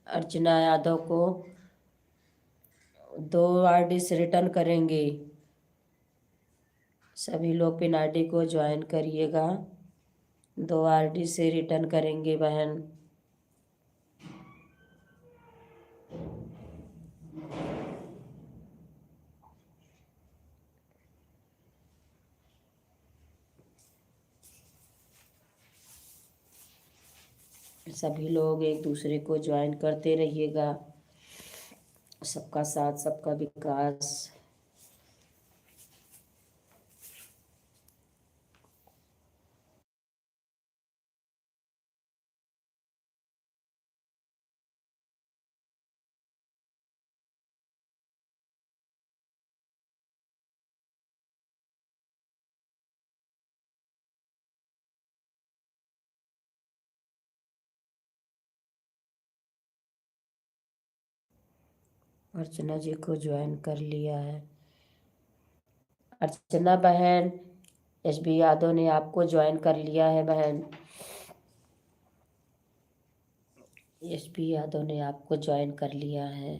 A: अर्चना यादव को 2 आईडी से रिटर्न करेंगे। सभी लोग पिन आईडी को ज्वाइन करिएगा, 2 आईडी से रिटर्न करेंगे बहन। सभी लोग एक दूसरे को ज्वाइन करते रहिएगा। सबका साथ सबका विकास। अर्चना जी को ज्वाइन कर लिया है। अर्चना बहन, SB यादव ने आपको ज्वाइन कर लिया है बहन। SB यादव ने आपको ज्वाइन कर लिया है।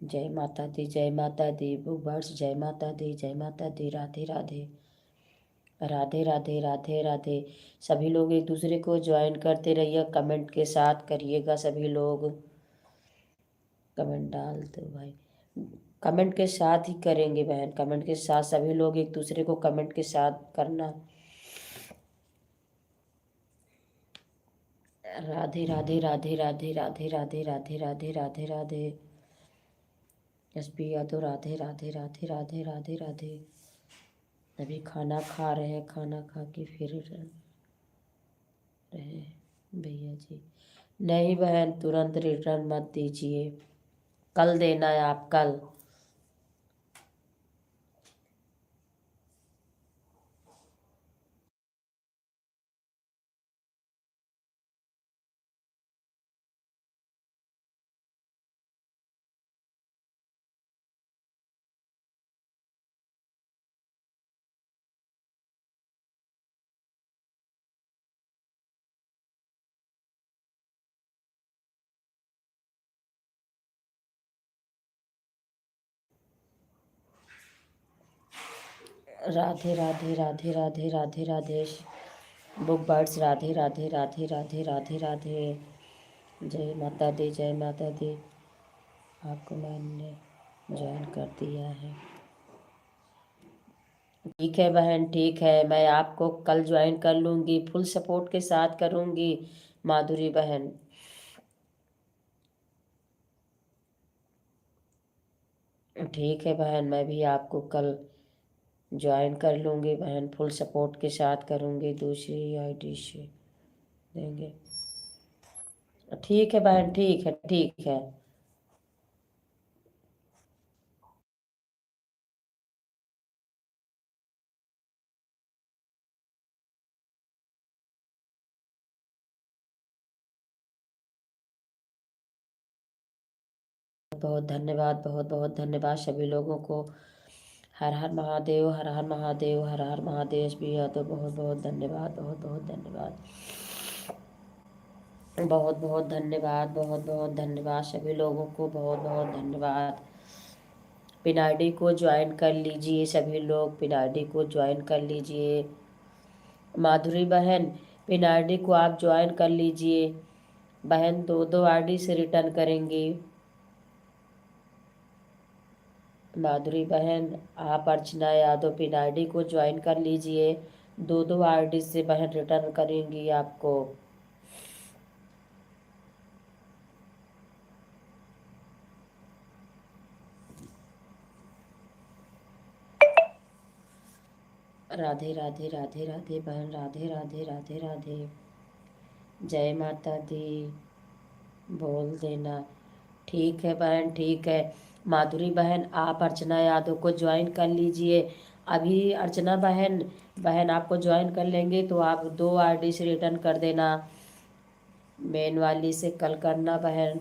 A: जय माता दी, जय माता दी बुबर्स, जय माता दी, जय माता दी। राधे राधे, राधे राधे, राधे राधे। सभी लोग एक दूसरे को ज्वाइन करते रहिए, कमेंट के साथ करिएगा। सभी लोग कमेंट डाल दो भाई, कमेंट के साथ ही करेंगे बहन, कमेंट के साथ सभी लोग एक दूसरे को कमेंट के साथ करना। राधे राधे, राधे राधे, राधे राधे, राधे राधे, राधे राधे। SB यादव राधे राधे, राधे राधे, राधे राधे। अभी खाना खा रहे हैं, खाना खा के फिर रहे भैया जी। नहीं बहन, तुरंत रिटर्न मत दीजिए, कल देना है आप, कल। राधे राधे, राधे राधे, राधे राधे। Book birds Radhe Radhe, Radhe Radhe, Radhe Radhe. जय माता दी, जय माता दी। आपको मैंने ज्वाइन कर दिया है। ठीक है बहन, ठीक है, मैं आपको कल ज्वाइन कर लूँगी, फुल सपोर्ट के साथ करूँगी माधुरी बहन। ठीक है बहन, मैं भी आपको कल ज्वाइन कर लूँगी बहन, फुल सपोर्ट के साथ करूँगी, दूसरी आईडी से देंगे। ठीक है बहन, ठीक है, ठीक है। बहुत धन्यवाद, बहुत बहुत धन्यवाद सभी लोगों को। हर हर महादेव, हर हर महादेव, हर हर महादेव। SB यादव बहुत बहुत धन्यवाद, बहुत बहुत धन्यवाद, बहुत बहुत धन्यवाद, बहुत बहुत धन्यवाद सभी लोगों को, बहुत बहुत धन्यवाद। पिन आईडी को ज्वाइन कर लीजिए, सभी लोग पिन आईडी को ज्वाइन कर लीजिए। माधुरी बहन, पिन आईडी को आप ज्वाइन कर लीजिए बहन, 2 आईडी से रिटर्न करेंगी। माधुरी बहन, आप अर्चना यादव पिन आईडी को ज्वाइन कर लीजिए, 2 आईडी से बहन रिटर्न करेंगी आपको। राधे राधे राधे राधे बहन, राधे राधे राधे राधे। जय माता दी बोल देना। ठीक है बहन, ठीक है। माधुरी बहन, आप अर्चना यादव को ज्वाइन कर लीजिए। अभी अर्चना बहन बहन आपको ज्वाइन कर लेंगे तो आप 2 आईडी से रिटर्न कर देना। मेन वाली से कल करना बहन।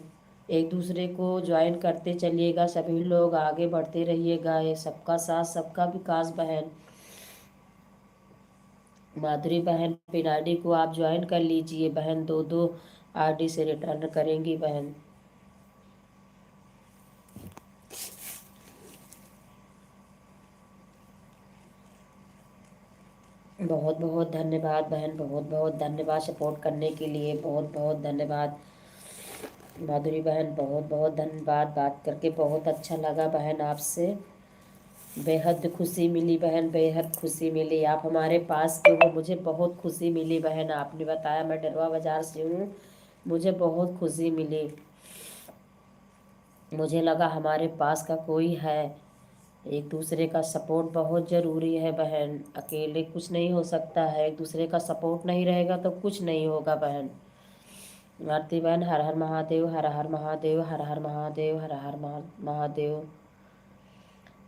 A: एक दूसरे को ज्वाइन करते चलिएगा, सभी लोग आगे बढ़ते रहिएगा। ये सबका साथ सबका विकास बहन। माधुरी बहन, पिन आईडी को आप ज्वाइन कर लीजिए बहन, 2 आईडी से रिटर्न करेंगी बहन। बहुत बहुत धन्यवाद बहन, बहुत बहुत धन्यवाद सपोर्ट करने के लिए, बहुत बहुत धन्यवाद। माधुरी बहन बहुत बहुत धन्यवाद, बात करके बहुत अच्छा लगा बहन आपसे। बेहद खुशी मिली बहन, बेहद खुशी मिली। आप हमारे पास के हो, मुझे बहुत खुशी मिली बहन। आपने बताया, मैं डरवा बाजार से हूँ, मुझे बहुत खुशी मिली। मुझे लगा हमारे पास का कोई है। एक दूसरे का सपोर्ट बहुत ज़रूरी है बहन, अकेले कुछ नहीं हो सकता है। एक दूसरे का सपोर्ट नहीं रहेगा तो कुछ नहीं होगा बहन। आरती बहन, हर हर महादेव, हर हर महादेव, हर हर महादेव, हर हर महादेव,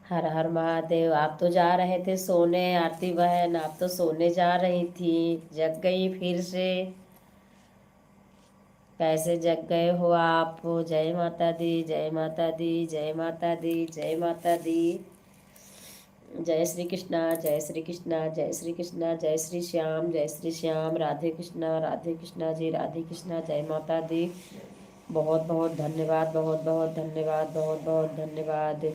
A: हर हर महादेव। आप तो जा रहे थे सोने आरती बहन, आप तो सोने जा रही थी, जग गई फिर से। कैसे जग गए हो आप? जय माता दी, जय माता दी, जय माता दी, जय माता दी। जय श्री कृष्णा, जय श्री कृष्णा, जय श्री कृष्णा, जय श्री श्याम, जय श्री श्याम। राधे कृष्णा जी, राधे कृष्णा। जय माता दी। बहुत बहुत धन्यवाद, बहुत बहुत धन्यवाद, बहुत बहुत धन्यवाद,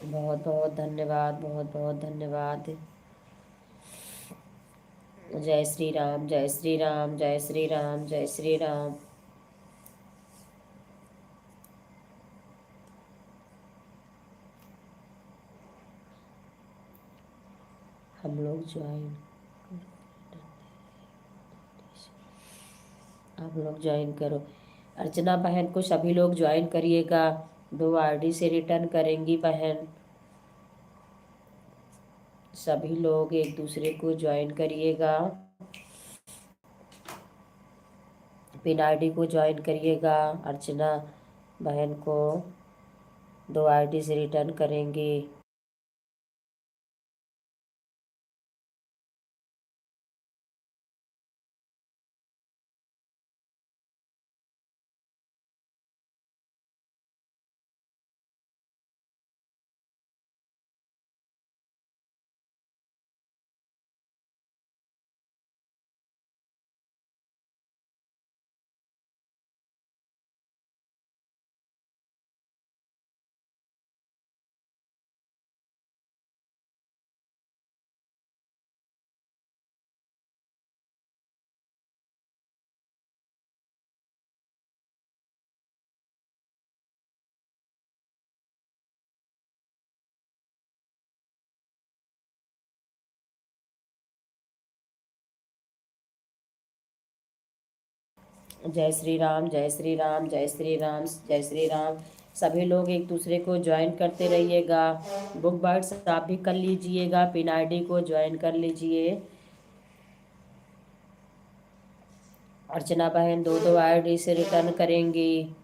A: बहुत बहुत धन्यवाद, बहुत बहुत धन्यवाद। जय श्री राम, जय श्री राम, जय श्री राम, जय श्री राम। हम लोग ज्वाइन, आप लोग ज्वाइन करो। अर्चना बहन को सभी लोग ज्वाइन करिएगा, 2 आईडी से रिटर्न करेंगी बहन। सभी लोग एक दूसरे को ज्वाइन करिएगा, पिन आईडी को ज्वाइन करिएगा। अर्चना बहन को 2 आईडी से रिटर्न करेंगे। जय श्री राम, जय श्री राम, जय श्री राम, जय श्री राम। सभी लोग एक दूसरे को ज्वाइन करते रहिएगा। बुक बाइट्स आप भी कर लीजिएगा, पिन आईडी को ज्वाइन कर लीजिए। अर्चना बहन 2 आईडी से रिटर्न करेंगी।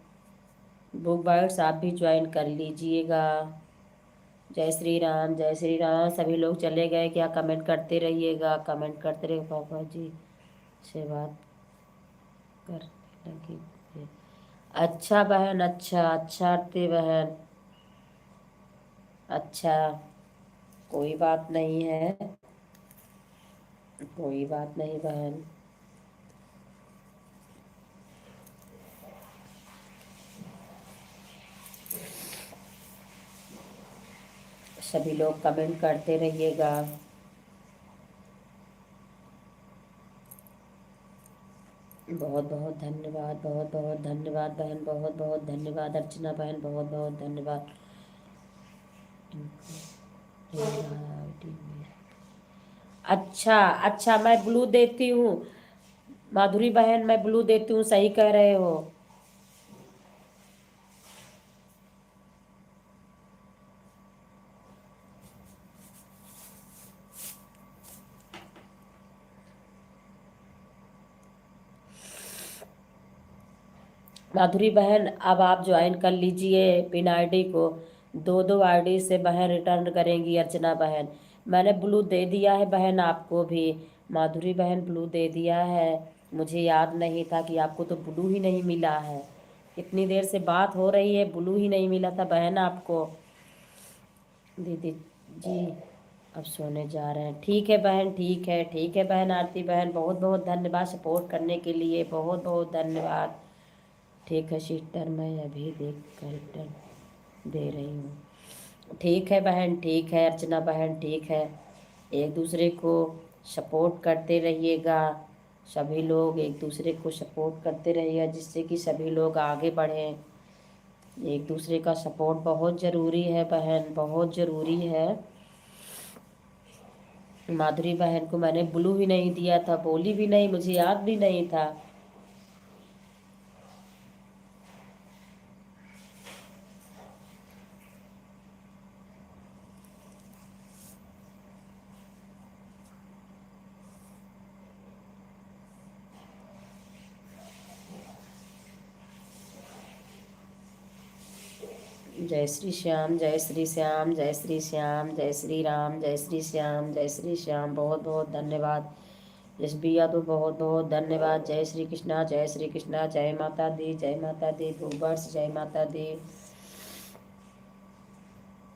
A: बुक बाइट्स आप भी ज्वाइन कर लीजिएगा। जय श्री राम, जय श्री राम। सभी लोग चले गए क्या? कमेंट करते रहिएगा, कमेंट करते रहिए। पापा जी से बात करने लगी थे। अच्छा बहन, अच्छा अच्छा आरती बहन, अच्छा, कोई बात नहीं है, कोई बात नहीं बहन। सभी लोग कमेंट करते रहिएगा। बहुत बहुत धन्यवाद, बहुत बहुत धन्यवाद बहन, बहुत बहुत धन्यवाद। अर्चना बहन बहुत बहुत धन्यवाद। अच्छा अच्छा, मैं ब्लू देती हूँ माधुरी बहन, मैं ब्लू देती हूँ, सही कह रहे हो। माधुरी बहन अब आप ज्वाइन कर लीजिए पिन आईडी को। दो दो आईडी से बहन रिटर्न करेंगी अर्चना बहन। मैंने ब्लू दे दिया है बहन आपको भी। माधुरी बहन ब्लू दे दिया है। मुझे याद नहीं था कि आपको तो ब्लू ही नहीं मिला है। इतनी देर से बात हो रही है, ब्लू ही नहीं मिला था बहन आपको। दीदी जी अब सोने जा रहे हैं। ठीक है बहन, ठीक है, ठीक है बहन आरती बहन, बहुत बहुत धन्यवाद सपोर्ट करने के लिए, बहुत बहुत धन्यवाद। ठीक है सिस्टर, मैं अभी देख कर रिटर्न दे रही हूँ। ठीक है बहन, ठीक है अर्चना बहन, ठीक है। एक दूसरे को सपोर्ट करते रहिएगा। सभी लोग एक दूसरे को सपोर्ट करते रहिएगा जिससे कि सभी लोग आगे बढ़ें। एक दूसरे का सपोर्ट बहुत ज़रूरी है बहन, बहुत ज़रूरी है। माधुरी बहन को मैंने ब्लू भी नहीं दिया था, बोली भी नहीं, मुझे याद भी नहीं था। जय श्री श्याम, जय श्री श्याम, जय श्री श्याम, जय श्री राम, जय श्री श्याम, जय श्री श्याम, बहुत बहुत धन्यवाद। एस बी यादव बहुत बहुत धन्यवाद। जय श्री कृष्णा, जय श्री कृष्णा, जय माता दी, जय माता दी, भूवर्ष जय माता दी।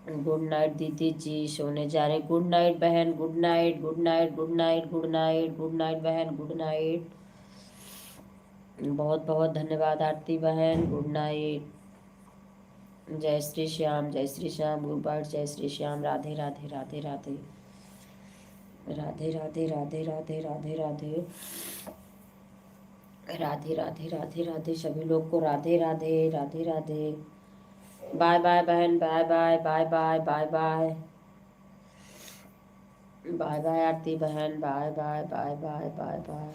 A: गुड नाइट दीदी जी, सोने जा रहे। गुड नाइट बहन, good night, good night, good night, good night, good night बहन, गुड नाइट। बहुत बहुत धन्यवाद आरती बहन, गुड नाइट। जय श्री श्याम, जय श्री श्याम, गुड बाइट, जय श्री श्याम, राधे राधे राधे राधे राधे राधे राधे राधे राधे राधे राधे राधे राधे राधे सभी लोग को राधे राधे राधे राधे। बाय बाय बहन, bye bye, bye bye, bye bye, bye bye Aarti बहन, bye bye, bye bye, bye bye.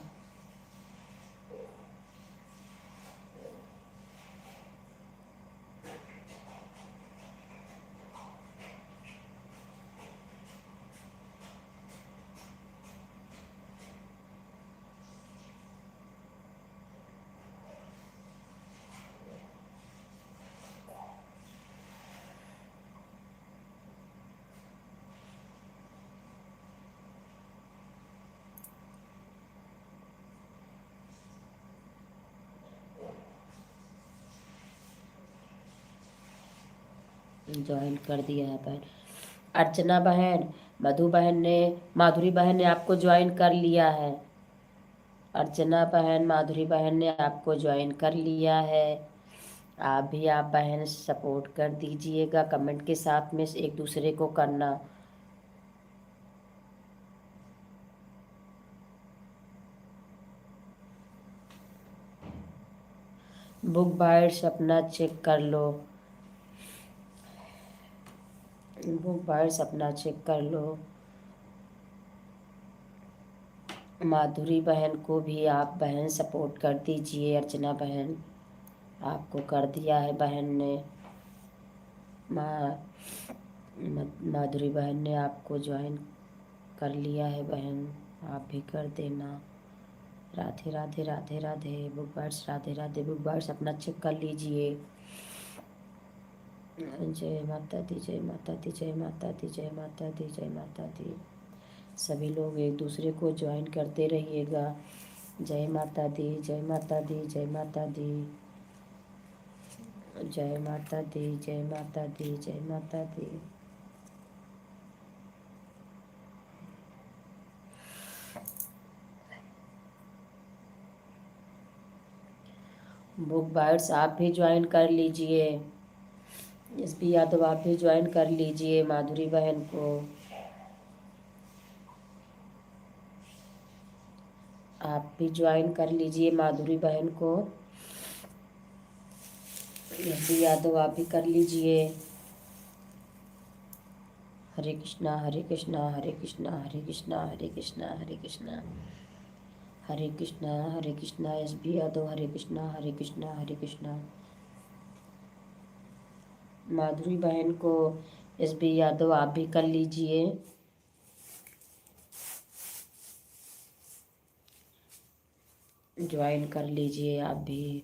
A: Join कर दिया है बहन। अर्चना बहन, मधु बहन ने, माधुरी बहन ने आपको ज्वाइन कर लिया है। अर्चना बहन, माधुरी बहन ने आपको ज्वाइन कर लिया है। आप भी, आप बहन सपोर्ट कर दीजिएगा, कमेंट के साथ में एक दूसरे को करना। बुक बाइट्स अपना चेक कर लो, बुक बाइट्स अपना चेक कर लो। माधुरी बहन को भी आप बहन सपोर्ट कर दीजिए। अर्चना बहन आपको कर दिया है बहन ने। माधुरी बहन ने आपको ज्वाइन कर लिया है बहन, आप भी कर देना। Radhe Radhe Radhe Radhe book bytes, Radhe Radhe book bytes अपना चेक कर लीजिए। जय माता दी, जय माता दी, जय माता दी, जय माता दी, जय माता दी। सभी लोग एक दूसरे को ज्वाइन करते रहिएगा। जय माता दी, जय माता दी, जय माता दी, जय माता दी, जय माता दी, जय माता दी। बुक बाइट्स आप भी ज्वाइन कर लीजिए। एस बी यादव आप भी ज्वाइन कर लीजिए माधुरी बहन को। आप भी ज्वाइन कर लीजिए माधुरी बहन को। एस बी यादव आप भी कर लीजिए। हरे कृष्णा, हरे कृष्णा, हरे कृष्णा, हरे कृष्णा, हरे कृष्णा, हरे कृष्णा, हरे कृष्णा, हरे कृष्णा। एस बी यादव हरे कृष्णा, हरे कृष्णा, हरे कृष्णा। माधुरी बहन को एस बी यादव आप भी कर लीजिए। ज्वाइन कर लीजिए आप भी।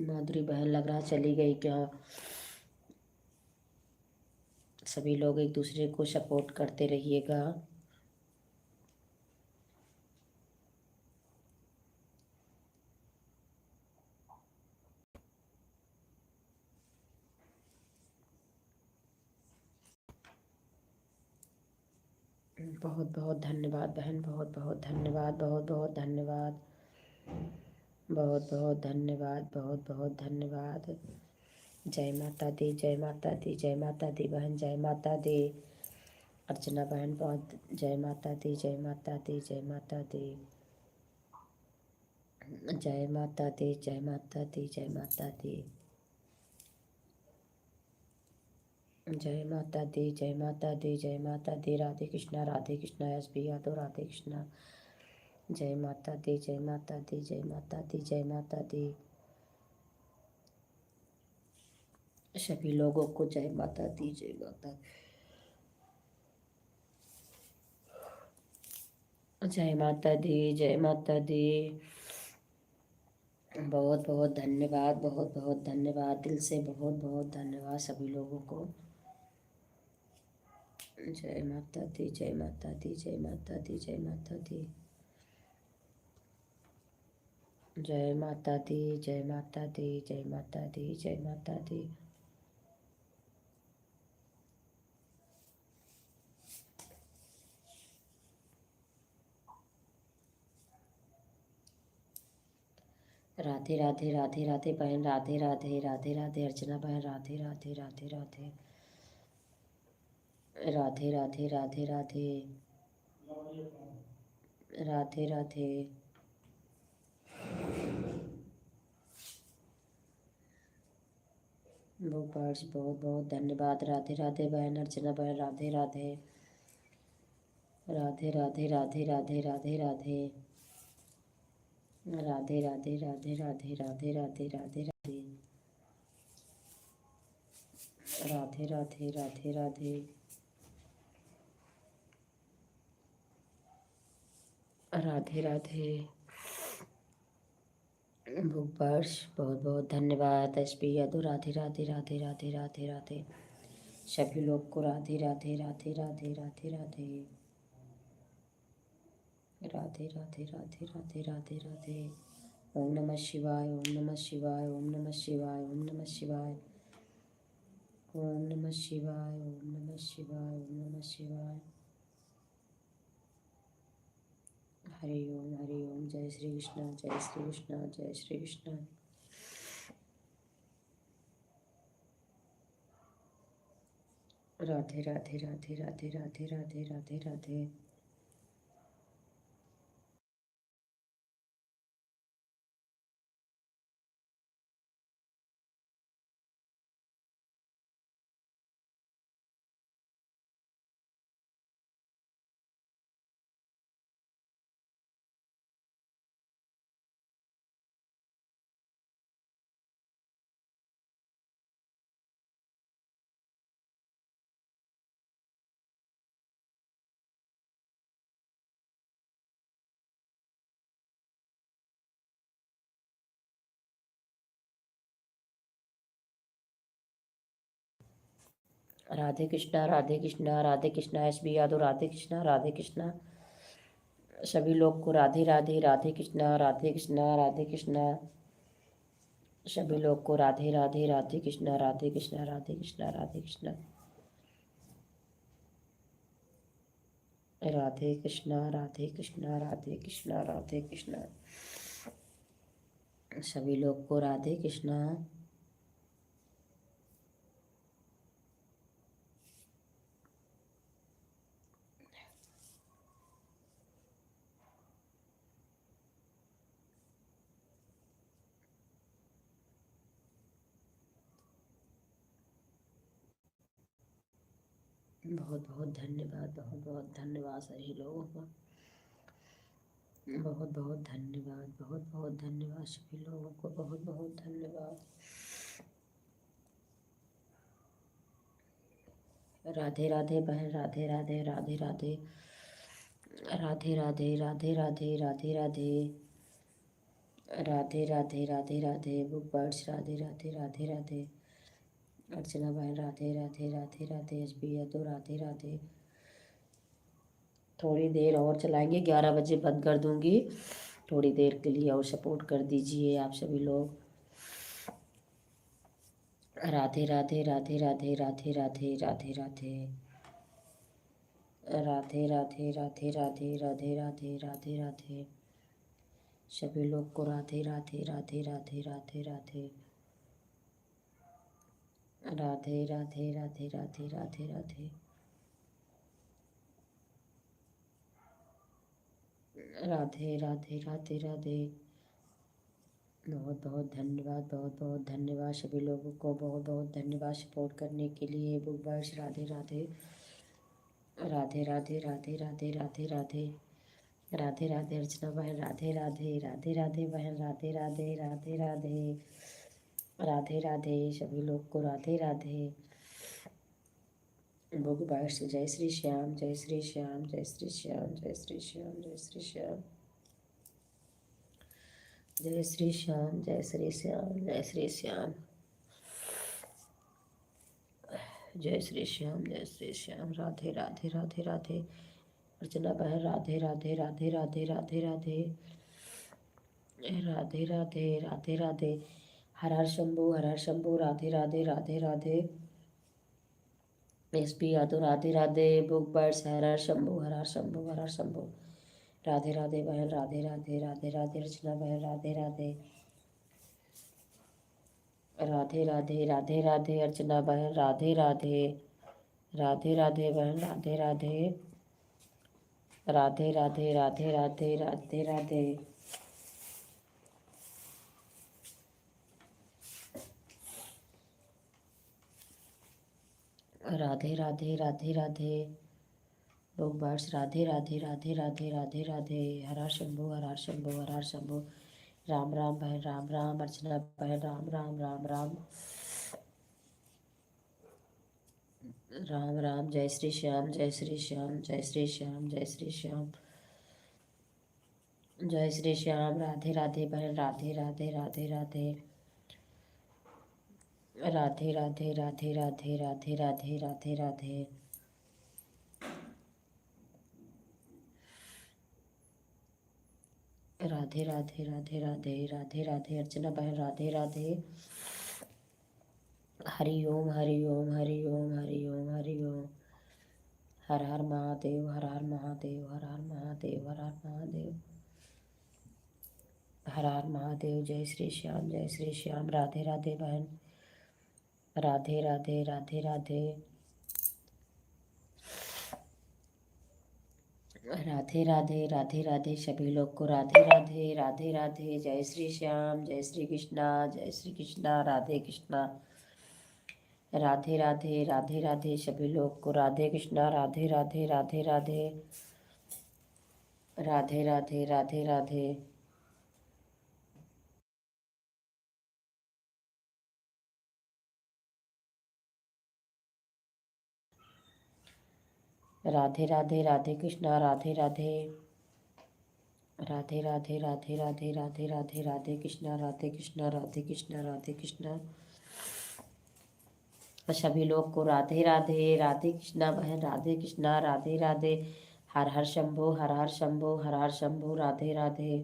A: माधुरी बहन लग रहा चली गई क्या? सभी लोग एक दूसरे को सपोर्ट करते रहिएगा। बहुत बहुत धन्यवाद बहन, बहुत बहुत धन्यवाद, बहुत बहुत धन्यवाद, बहुत बहुत धन्यवाद, बहुत बहुत धन्यवाद। जय माता दी, जय माता दी, जय माता दी बहन, जय माता दी। अर्चना बहन बहुत जय माता दी, जय माता दी, जय माता दी, जय माता दी, जय माता दी, जय माता दी, जय माता दी, जय माता दी, जय माता दी। राधे कृष्णा, राधे कृष्णा। S B Yadav, Radhe Krishna. जय माता दी, जय माता दी, जय माता दी, जय माता दी। सभी लोगों को जय माता दी, जय माता, जय माता दी, जय माता दी। बहुत बहुत धन्यवाद, बहुत बहुत धन्यवाद, दिल से बहुत बहुत धन्यवाद सभी लोगों को। जय माता दी, जय माता दी, जय माता दी, जय माता दी, जय माता दी, जय माता दी, जय माता दी, जय माता दी। राधे राधे, राधे राधे बहन, राधे राधे, राधे राधे अर्चना बहन, राधे राधे, राधे राधे, राधे राधे, राधे राधे, राधे राधे। बहुत बहुत धन्यवाद। राधे राधे बहन, अर्चना बहन, राधे राधे, राधे राधे, राधे राधे, राधे राधे, राधे राधे, राधे राधे, राधे राधे, राधे राधे, राधे राधे, राधे राधे, राधे राधे। भूपर्श बहुत बहुत धन्यवाद। S P Yadav, Radhe Radhe, Radhe Radhe, Radhe Radhe. सभी लोग को राधे राधे, राधे राधे, राधे राधे, राधे राधे, राधे राधे, राधे राधे। ओम नमः शिवाय, ओम नमः शिवाय, ओम नमः शिवाय, ओम नमः शिवाय, ओम नमः शिवाय, ओम नमः शिवाय, ओम नमः शिवाय। हरि ओम, हरि ओम। जय श्री कृष्ण, जय श्री कृष्ण, जय श्री कृष्ण। राधे राधे, राधे राधे, राधे राधे, राधे राधे। राधे कृष्णा, राधे कृष्णा, राधे कृष्णा। S B Yadav, Radhe Krishna, Radhe Krishna. सभी लोग को राधे राधे, राधे कृष्णा, राधे कृष्णा, राधे कृष्णा। सभी लोग को राधे राधे, राधे कृष्णा, राधे कृष्णा, राधे कृष्णा, राधे कृष्णा, राधे कृष्णा, राधे कृष्णा, राधे कृष्णा, राधे कृष्णा। सभी लोग को राधे कृष्णा। बहुत बहुत धन्यवाद, बहुत बहुत धन्यवाद सभी लोगों को। बहुत बहुत धन्यवाद, बहुत बहुत धन्यवाद सभी लोगों को। बहुत बहुत धन्यवाद। राधे राधे बहन, राधे राधे, राधे राधे, राधे राधे, राधे राधे, राधे राधे, राधे राधे राधे राधे बुक बर्ड्स, राधे राधे राधे राधे। अर्चना बहन राधे राधे राधे राधे। S B Yadav Radhe Radhe. थोड़ी देर और चलाएंगे, 11 बजे बंद कर दूंगी। थोड़ी देर के लिए और सपोर्ट कर दीजिए आप सभी लोग। राधे राधे राधे राधे राधे राधे राधे राधे राधे राधे राधे राधे राधे राधे राधे राधे। सभी लोग को राधे राधे राधे राधे राधे राधे राधे राधे राधे राधे राधे राधे राधे राधे राधे राधे। बहुत बहुत धन्यवाद, बहुत बहुत धन्यवाद सभी लोगों को, बहुत बहुत धन्यवाद सपोर्ट करने के लिए। Book birds Radhe Radhe Radhe Radhe Radhe Radhe Radhe Radhe Radhe Radhe. अर्चना बहन राधे राधे राधे राधे बहन राधे राधे राधे राधे राधे राधे। सभी लोग को राधे राधे। बुक बर्ड्स जय श्री श्याम, जय श्री श्याम, जय श्री श्याम, जय श्री श्याम, जय श्री श्याम, जय श्री श्याम, जय श्री श्याम, जय श्री श्याम, जय श्री श्याम, जय श्री श्याम। राधे राधे राधे राधे। अर्चना बहन राधे राधे राधे राधे राधे राधे राधे राधे राधे राधे। हर हर शंभू, हर हर Shambhu. Radhe Radhe Radhe Radhe. S P Yadav Radhe Radhe. Book birds Har हर शंभू, हर हर शंभू, हर हर शंभू। राधे राधे बहन राधे राधे राधे राधे। अर्चना बहन राधे राधे राधे राधे राधे राधे। अर्चना बहन राधे राधे राधे राधे बहन राधे राधे राधे राधे राधे राधे राधे राधे। राधे राधे राधे राधे। लोग बर्ड्स राधे राधे राधे राधे राधे राधे। हर हर शंभू, हर हर शंभू, हर हर शंभू। राम राम बहन राम राम। अर्चना बहन राम राम राम राम राम राम। जय श्री श्याम, जय श्री श्याम, जय श्री श्याम, जय श्री श्याम, जय श्री श्याम। राधे राधे बहन राधे राधे राधे राधे राधे राधे राधे राधे राधे राधे राधे राधे। राधे राधे राधे राधे राधे राधे। अर्चना बहन राधे राधे। हरि ओम, हरि ओम, हरि ओम, हरि ओम, हरि ओम। हर हर महादेव, हर हर महादेव, हर हर महादेव, हर हर महादेव, हर हर महादेव। जय श्री श्याम, जय श्री श्याम। राधे राधे बहन राधे राधे राधे राधे राधे राधे राधे राधे। सभी लोग को राधे राधे राधे राधे। जय श्री श्याम, जय श्री कृष्णा, जय श्री कृष्णा, राधे कृष्णा। राधे राधे राधे राधे। सभी लोग को राधे कृष्णा, राधे राधे राधे राधे राधे राधे राधे राधे। राधे राधे राधे कृष्णा, राधे राधे राधे राधे राधे राधे राधे राधे राधे कृष्णा, राधे कृष्णा, राधे कृष्णा, राधे कृष्णा। सभी लोग को राधे राधे। राधे कृष्णा बहन राधे कृष्णा, राधे राधे। हर हर शंभू, हर हर शंभू, हर हर शंभू। राधे राधे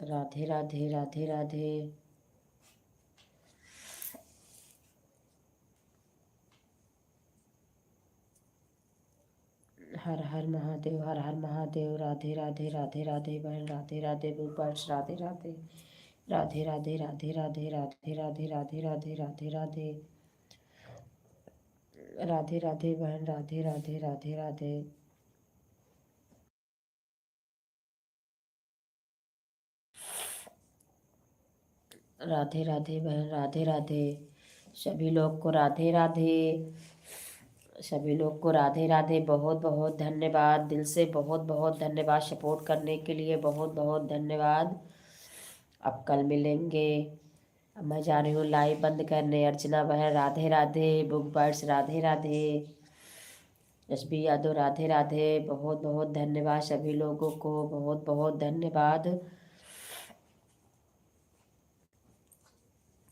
A: राधे राधे राधे राधे। हर हर महादेव, हर हर महादेव। राधे राधे राधे राधे बहन राधे राधे। बुक बर्ड्स राधे राधे राधे राधे राधे राधे राधे राधे राधे राधे राधे राधे राधे राधे बहन राधे राधे राधे राधे राधे राधे बहन राधे राधे। सभी लोग को राधे राधे। सभी लोग को राधे राधे। बहुत बहुत धन्यवाद, दिल से बहुत बहुत धन्यवाद सपोर्ट करने के लिए। बहुत बहुत धन्यवाद। अब कल मिलेंगे। अब मैं जा रही हूँ लाइव बंद करने। अर्चना बहन Radhe Radhe. Book birds Radhe Radhe SB Yadav Radhe Radhe, बहुत बहुत धन्यवाद सभी लोगों को, बहुत बहुत धन्यवाद।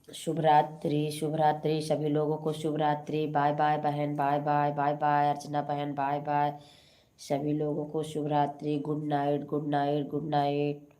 A: शुभ रात्रि, शुभ रात्रि सभी लोगों को, शुभ रात्रि। बाय बाय बहन, बाय बाय, बाय बाय अर्चना बहन, बाय बाय सभी लोगों को, शुभ रात्रि। Good night, good night, good night.